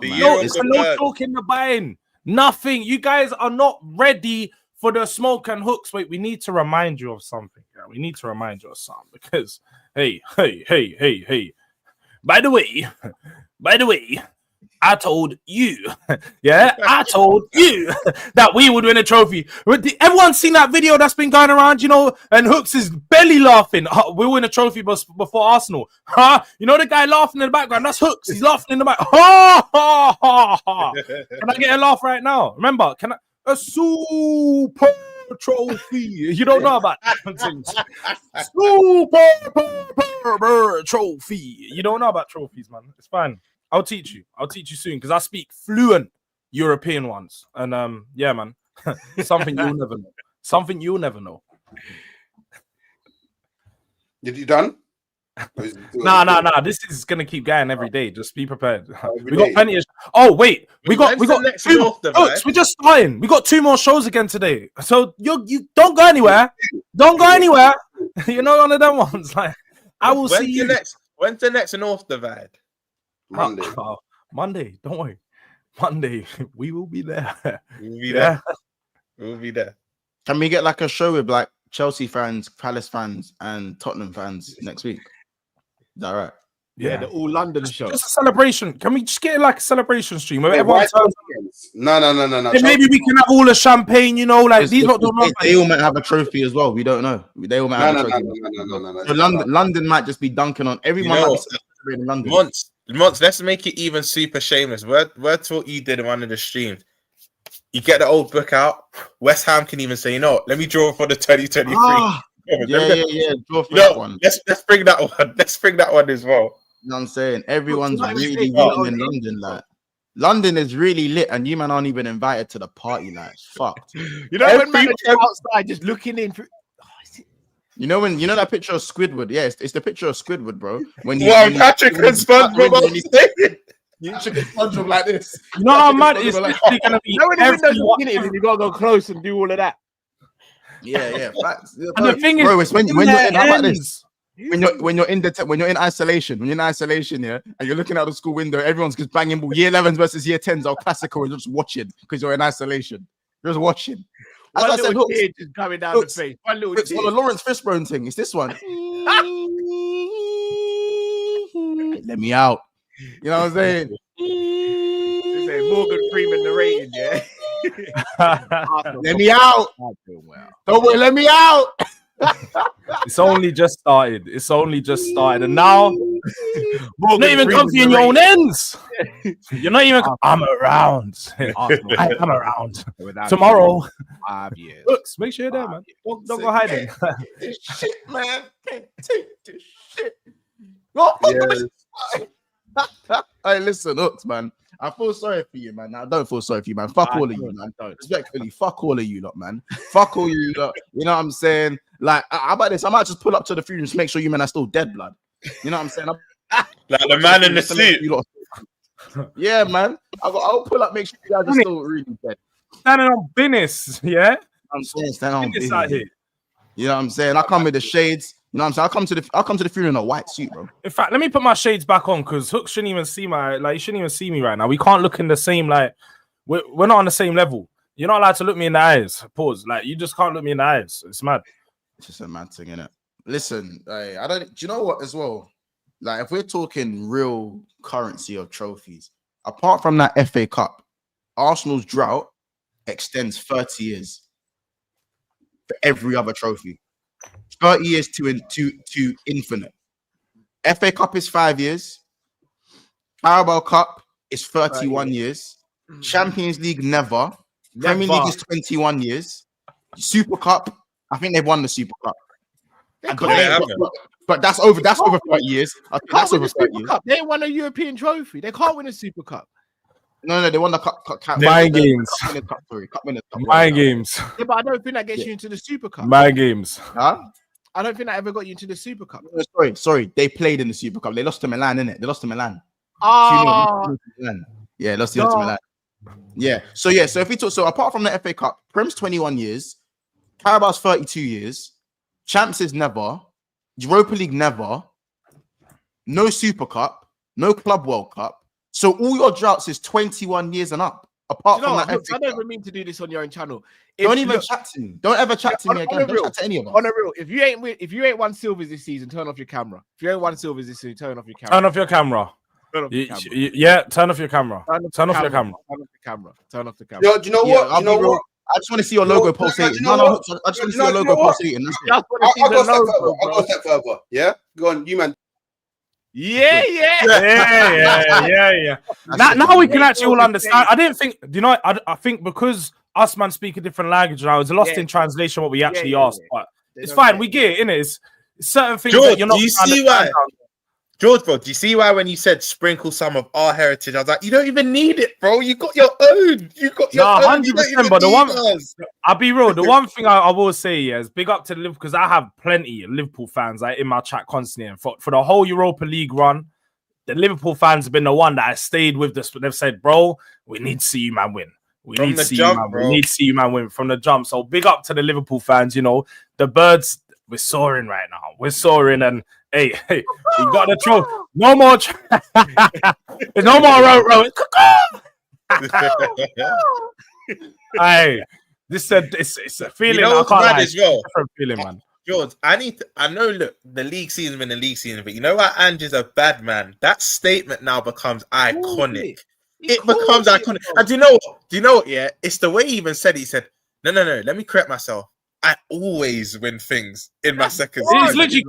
Man. year No, of the no bird. talk in the buying. Nothing. You guys are not ready for the smoke and hooks. Wait, we need to remind you of something. Yeah? We need to remind you of something because hey. By the way, I told you, I told you that we would win a trophy. Everyone's seen that video that's been going around, and Hooks is belly laughing. We'll win a trophy before Arsenal. Huh? You know the guy laughing in the background? That's Hooks. He's laughing in the back. Ha, ha, ha, ha. Can I get a laugh right now? Remember, a super trophy. You don't know about things. Super trophy. You don't know about trophies, man. It's fine. I'll teach you soon because I speak fluent European ones. And yeah, man, something you'll never know. Did you done? Nah. This is gonna keep going every day. Just be prepared. Every We got day. plenty of. Oh wait, we got When's the next two. North Divide? Folks, we're just starting. We got 2 more shows again today. So you don't go anywhere. Don't go anywhere. You know, one of them ones. Like I will see you When's the next North Divide? Monday. Monday. Don't worry. Monday we will be there. We'll be there. We'll be there. Can we get like a show with like Chelsea fans, Palace fans, and Tottenham fans next week? Is that right? Yeah, the all London show. Just a celebration. Can we just get like a celebration stream where Wait, everyone why turns Chelsea? No. Then maybe we can have all the champagne, like these lot don't know. They all might have a trophy as well. We don't know. They all might have a trophy. No. So London might just be dunking on everyone. You know might be celebrating London. Monts, let's make it even super shameless. Word to what you did in one of the streams. You get the old book out. West Ham can even say, let me draw for the 2023. Yeah. Draw for that one. Let's bring that one. Let's bring that one as well. You know what I'm saying? Everyone's really winning in London. Like London is really lit, and you man aren't even invited to the party. Like it's fucked. You know when man are outside just looking in. You know that picture of Squidward? Yeah, it's the picture of Squidward, bro. Patrick and SpongeBob. You should get SpongeBob like this. You know how mad it's literally gonna be. You know when the window's looking in and you gotta go close and do all of that. Yeah. Facts. And the thing bro, is, it's when you're in, how about this? ends. When you're in isolation, yeah, and you're looking out the school window, everyone's just banging ball. Year 11s versus year 10s are classical, and you're just watching because you're in isolation. You're just watching. As One I said, little tear just coming down the face. One little it's tear. on the Lawrence Fishburne thing. It's this one. Let me out. You know what I'm saying? Morgan Freeman narrating, yeah. Let me out. Don't worry, let me out. It's only just started. And now you're not even comfy in your own ends. You're not even. I'm around. I'm around. Tomorrow. 5 years. Looks, make sure you're there, man. Don't go hiding. This shit, man. Can't take this shit. Hey, listen, Hooks, man. I feel sorry for you, man. I don't feel sorry for you, man. Fuck all of you, man. Respectfully, fuck all of you lot, man. Fuck all you lot. You know what I'm saying? Like, how about this? I might just pull up to the funeral to make sure you men are still dead, blood. You know what I'm saying? Like the man in the suit. Yeah, man. I'll pull up, make sure you guys are still really dead. Standing on business, yeah. I'm saying, stand on Business out here. You know what I'm saying? I come with the shades. You know what I'm saying? I'll come to the funeral in a white suit, bro. In fact, let me put my shades back on because Hook shouldn't even see you shouldn't even see me right now. We can't look in the same, like, we're not on the same level. You're not allowed to look me in the eyes. Pause. Like, you just can't look me in the eyes. It's mad. It's just a mad thing, innit? Listen, do you know what as well? Like, if we're talking real currency of trophies, apart from that FA Cup, Arsenal's drought extends 30 years for every other trophy. 30 years to infinite. FA Cup is 5 years. Carabao Cup is 31 years. Champions League never. Premier League is 21 years. Super Cup, I think they've won the Super Cup. But that's over 30 years. That's over 30 years. Cup. They won a European trophy. They can't win a Super Cup. No, they won the cup. Mind games. Cup winners' cup. Mind games. Yeah, but I don't think that gets you into the Super Cup. Mind games. Huh? I don't think that ever got you into the Super Cup. Sorry. They played in the Super Cup. They lost to Milan, innit? They lost to Milan. Yeah, lost to Milan. Yeah. So if we talk, apart from the FA Cup, Prem's 21 years, Carabao's 32 years, Champs is never, Europa League never, no Super Cup, no Club World Cup. So all your droughts is 21 years and up. Apart from that, I don't even mean to do this on your own channel. Don't even chat to me. Don't ever chat to me again. Don't chat to any of us. On a real, if you ain't won silvers this season, turn off your camera. If you ain't won silvers this season, turn off your camera. Turn off your camera. Yeah, turn off your camera. Turn off your camera. Turn off the camera. Do you know what? I just want to see your logo pulsating. I just want to see your logo pulsating. I'll go a step further. Yeah, go on, you man. Yeah. Now we can actually all understand. I didn't think, I think because us man speak a different language now, it's lost in translation what we actually asked. But it's fine, we get it, innit? It's certain things George, that you're not. Do you see why? George, bro, do you see why when you said sprinkle some of our heritage, I was like, you don't even need it, bro. You got your own. You got your own. 100%. But I'll be real. The one thing I will say is big up to Liverpool, because I have plenty of Liverpool fans in my chat constantly. And for the whole Europa League run, the Liverpool fans have been the one that has stayed with this. But they've said, bro, we need to see you, man, win. We need to see you, man, win from the jump. So big up to the Liverpool fans. The birds, we're soaring right now. We're soaring, and hey, you got the trophy. No more. There's no more row. Hey, it's a feeling. I can't lie. As well. Different feeling, man. George, I know. Look, the league season's been the league season, but you know what? Ange is a bad man. That statement now becomes iconic. It becomes iconic. And do you know what? Yeah, it's the way he even said it. He said, "No. Let me correct myself. I always win things in my second season." He's literally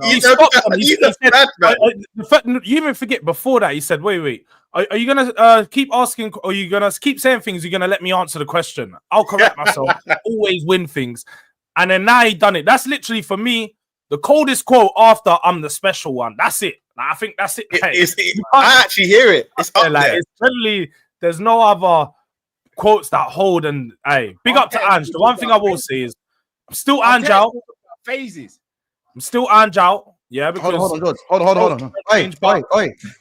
you even forget before that he said, wait. Are you gonna keep asking, or are you gonna keep saying things? You're gonna let me answer the question. I'll correct myself. Always win things. And then now he done it. That's literally for me the coldest quote after I'm the special one. That's it. I think that's it. I actually hear it. It's up there. It's literally, there's no other quotes that hold. And big up to Ange. The one thing I will say is I'm still Ange out. Phases. I'm still Ange out. Yeah, because hold on.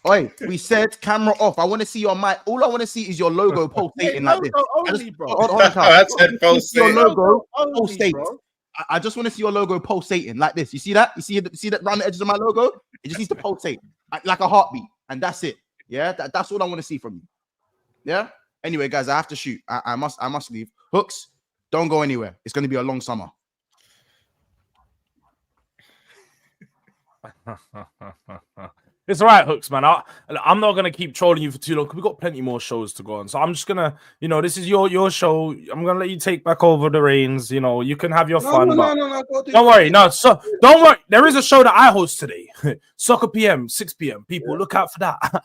Oi. We said camera off. I want to see your mic. All I want to see is your logo pulsating like this. Hold on, your logo pulsating. I just want to see your logo pulsating like this. You see that? You see that round the edges of my logo? It just needs to pulsate like a heartbeat, and that's it. Yeah, that's all I want to see from you. Yeah. Anyway, guys, I have to shoot. I must leave. Hooks, don't go anywhere. It's going to be a long summer. It's all right, Hooks, man. I'm not gonna keep trolling you for too long because we've got plenty more shows to go on. So I'm just gonna, this is your show. I'm gonna let you take back over the reins. You can have your fun. No. Don't worry. No, so don't worry. There is a show that I host today. Soccer PM, 6 p.m. People, look out for that.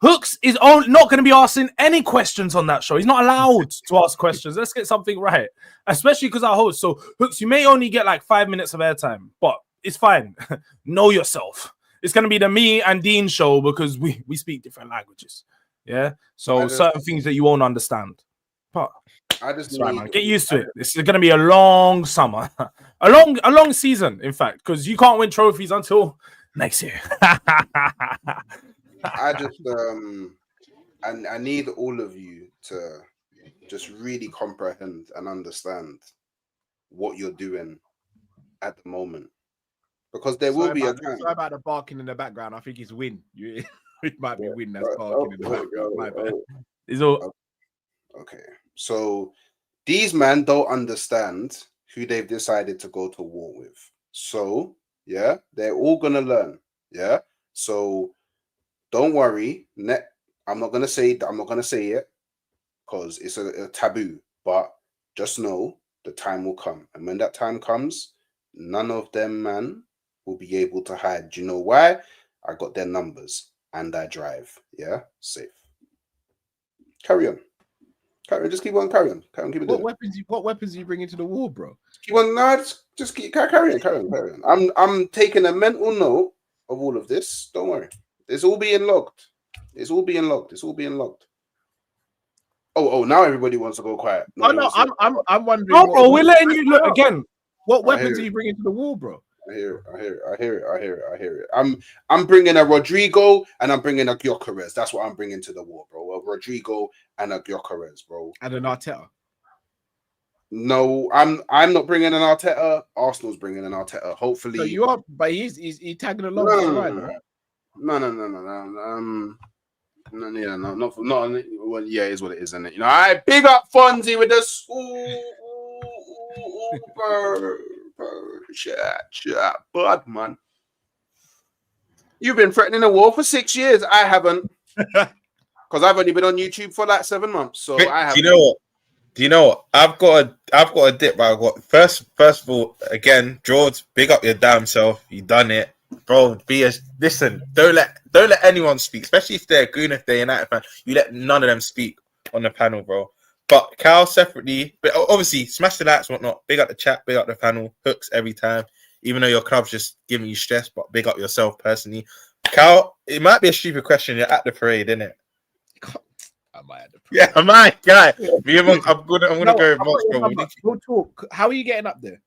Hooks is not going to be asking any questions on that show. He's not allowed to ask questions. Let's get something right, especially because I host. So Hooks, you may only get like 5 minutes of airtime, but it's fine. Know yourself. It's going to be the me and Dean show because we speak different languages. Yeah. So certain things that you won't understand. But man. Get used to it. This is going to be a long summer. a long season, in fact, because you can't win trophies until next year. I just I need all of you to just really comprehend and understand what you're doing at the moment. Because there will be a time. Sorry about the barking in the background. I think it's Win. It might be Win that's barking in the background. It's all okay. So these men don't understand who they've decided to go to war with. So they're all gonna learn. Yeah. So don't worry. I'm not gonna say it because it's a taboo. But just know the time will come, and when that time comes, none of them man will be able to hide. Do you know why? I got their numbers and I drive. Yeah, safe. Carry on. Just keep on carry on. Keep it What doing. weapons are you bringing to the war, bro? Keep on. No, just keep carry on. I'm taking a mental note of all of this. Don't worry. It's all being logged. Oh, now everybody wants to go quiet. I'm wondering. No, bro, we're letting you look again. What weapons are you bringing to the war, bro? I hear it. I'm bringing a Rodrigo and I'm bringing a Gyökeres. That's what I'm bringing to the war, bro. A Rodrigo and a Gyökeres, bro. And an Arteta. No, I'm not bringing an Arteta. Arsenal's bringing an Arteta. Hopefully, So you are, but he's tagging along. Right? No. Well, yeah, it is what it is, isn't it? You know, I big up Fonzie with this. Shut, bud, man. You've been threatening a war for 6 years. I haven't, because I've only been on YouTube for like 7 months. So I have. Do you know what? I've got a dip. But I've got first of all, again, Jords, big up your damn self. You done it, bro. Listen. Don't let anyone speak, especially if they're a goon, if they're a United fan. You let none of them speak on the panel, bro. But Cal separately, but obviously smash the likes, whatnot. Big up the chat, big up the panel, hooks every time. Even though your club's just giving you stress, but big up yourself personally. Cal, it might be a stupid question. You're at the parade, isn't it? Am I at the parade? Yeah, am I, guy? I'm gonna go with Monts, bro. We'll talk. How are you getting up there?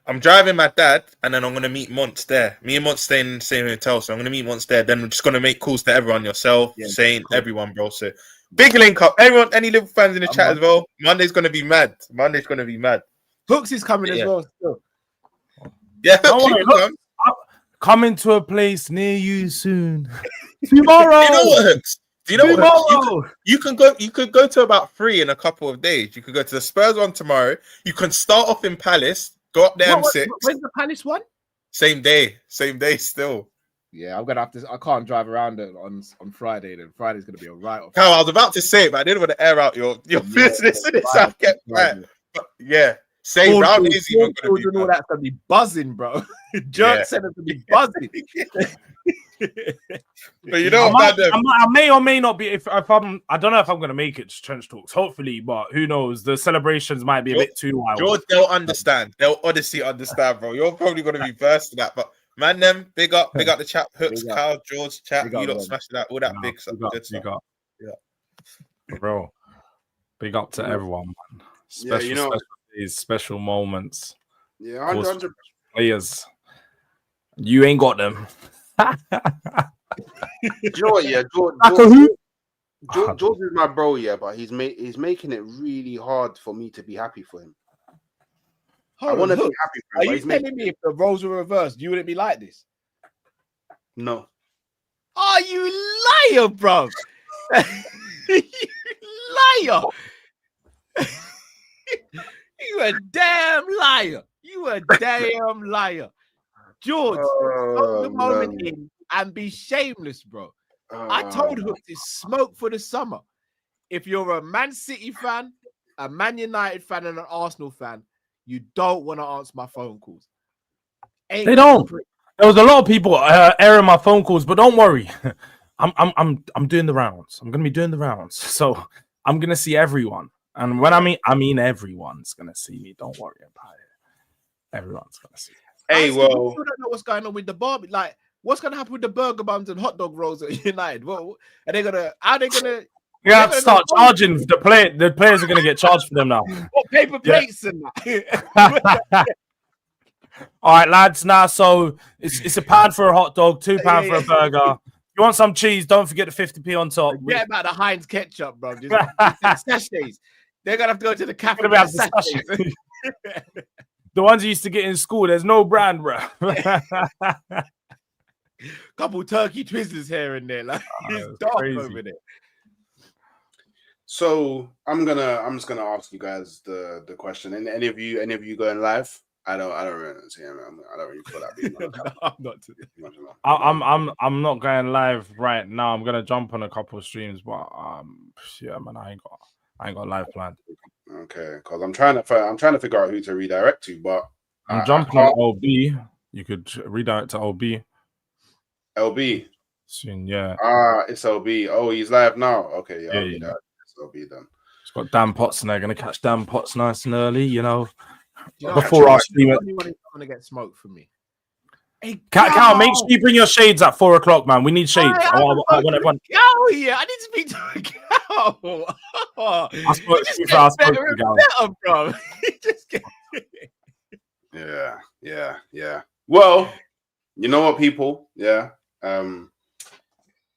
I'm driving my dad, and then I'm gonna meet Monts there. Me and Monts stay in the same hotel, so I'm gonna meet Monts there. Then we're just gonna make calls to everyone, yourself, Saint, everyone, bro. So big link up. Everyone, any Liverpool fans in the chat as well. Monday's gonna be mad. Hooks is coming as well. Still. Yeah, Coming to a place near you soon. Tomorrow. You know what, Hooks? Do you know Tomorrow. what? You can go to about 3 in a couple of days. You could go to the Spurs one tomorrow. You can start off in Palace, go up there M6. When's the Palace one? Same day still. Yeah, I'm gonna have to. I can't drive around it on Friday. Then Friday's gonna be a write-off. Carl, I was about to say it, but I didn't want to air out your business. So I kept quiet. But yeah, same round is even gonna be. All that's gonna be buzzing, bro. Jerk said it's gonna be buzzing. But you know, I may or may not be. If I'm, I don't know if I'm gonna make it to Trench Talks. Hopefully, but who knows? The celebrations might be a bit too wild. George, they'll understand. They'll honestly understand, bro. You're probably gonna be first to that, but. Man, them big up the chat, Hooks, Kyle, George, chat, you lot smash that, all that big stuff. Bro. Big up to everyone, man. Special days, special moments. Yeah, 100 players. You ain't got them. You know what? Yeah, George is my bro, yeah, but he's making it really hard for me to be happy for him. I want to be happy for him. Are you telling me if the roles were reversed, you wouldn't be like this? No. Oh, you liar, bro! You liar! You a damn liar! You a damn liar, George. Put the moment in and be shameless, bro. I told Hook to smoke for the summer. If you're a Man City fan, a Man United fan, and an Arsenal fan, you don't want to answer my phone calls. They don't. There was a lot of people airing my phone calls, but don't worry. I'm doing the rounds. I'm gonna be doing the rounds. So I'm gonna see everyone. And when I mean everyone's gonna see me. Don't worry about it. Everyone's gonna see me. Hey, well, I don't know what's going on with the barbie. Like, what's gonna happen with the burger buns and hot dog rolls at United? What are they gonna? How are they gonna? You have to start charging the players are going to get charged for them now. What paper plates and that? All right, lads. Now, so it's £1 for a hot dog, £2 for a burger. You want some cheese? Don't forget the 50p on top. Forget about the Heinz ketchup, bro. Just sachets. They're gonna have to go to the cafe. The ones you used to get in school. There's no brand, bro. Couple turkey twizzlers here and there. Like it's dark over there. So I'm just gonna ask you guys the question. And any of you going live? I don't remember seeing him. I don't really feel like being on the No, I'm not today. I'm not going live right now. I'm gonna jump on a couple of streams, but yeah, man, I ain't got live planned. Okay, because I'm trying to figure out who to redirect to, but I'm jumping on LB. You could redirect to LB LB. soon, yeah. It's LB. Oh, he's live now. Okay, yeah, Yeah, I'll yeah. redirect. It's LB then. It's got Dan Potts and they're gonna catch Dan Potts nice and early, you know. You know, Before our stream. anyone is gonna get smoked from me. Hey, Cal, make sure you bring your shades at 4 o'clock, man. We need shades. I want everyone. Oh yeah, I need to speak to a cow. I spoke to Gal. Better, bro. Just get... Yeah. Well, you know what, people? Yeah.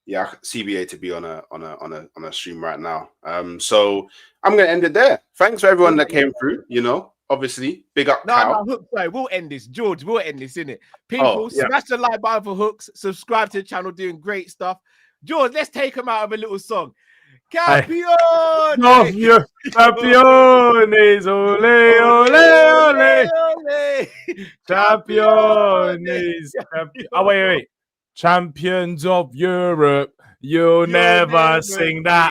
CBA to be on a stream right now. So I'm gonna end it there. Thanks for everyone that came through. You know, obviously, big up. No, Hook, sorry, we'll end this. Jords, we'll end this, innit? People, smash the like button for Hooks. Subscribe to the channel, doing great stuff. Jords, let's take him out of a little song. Campeones! Campeones! Ole, ole, ole! Champions! Oh, wait. Champions of Europe. You'll never sing that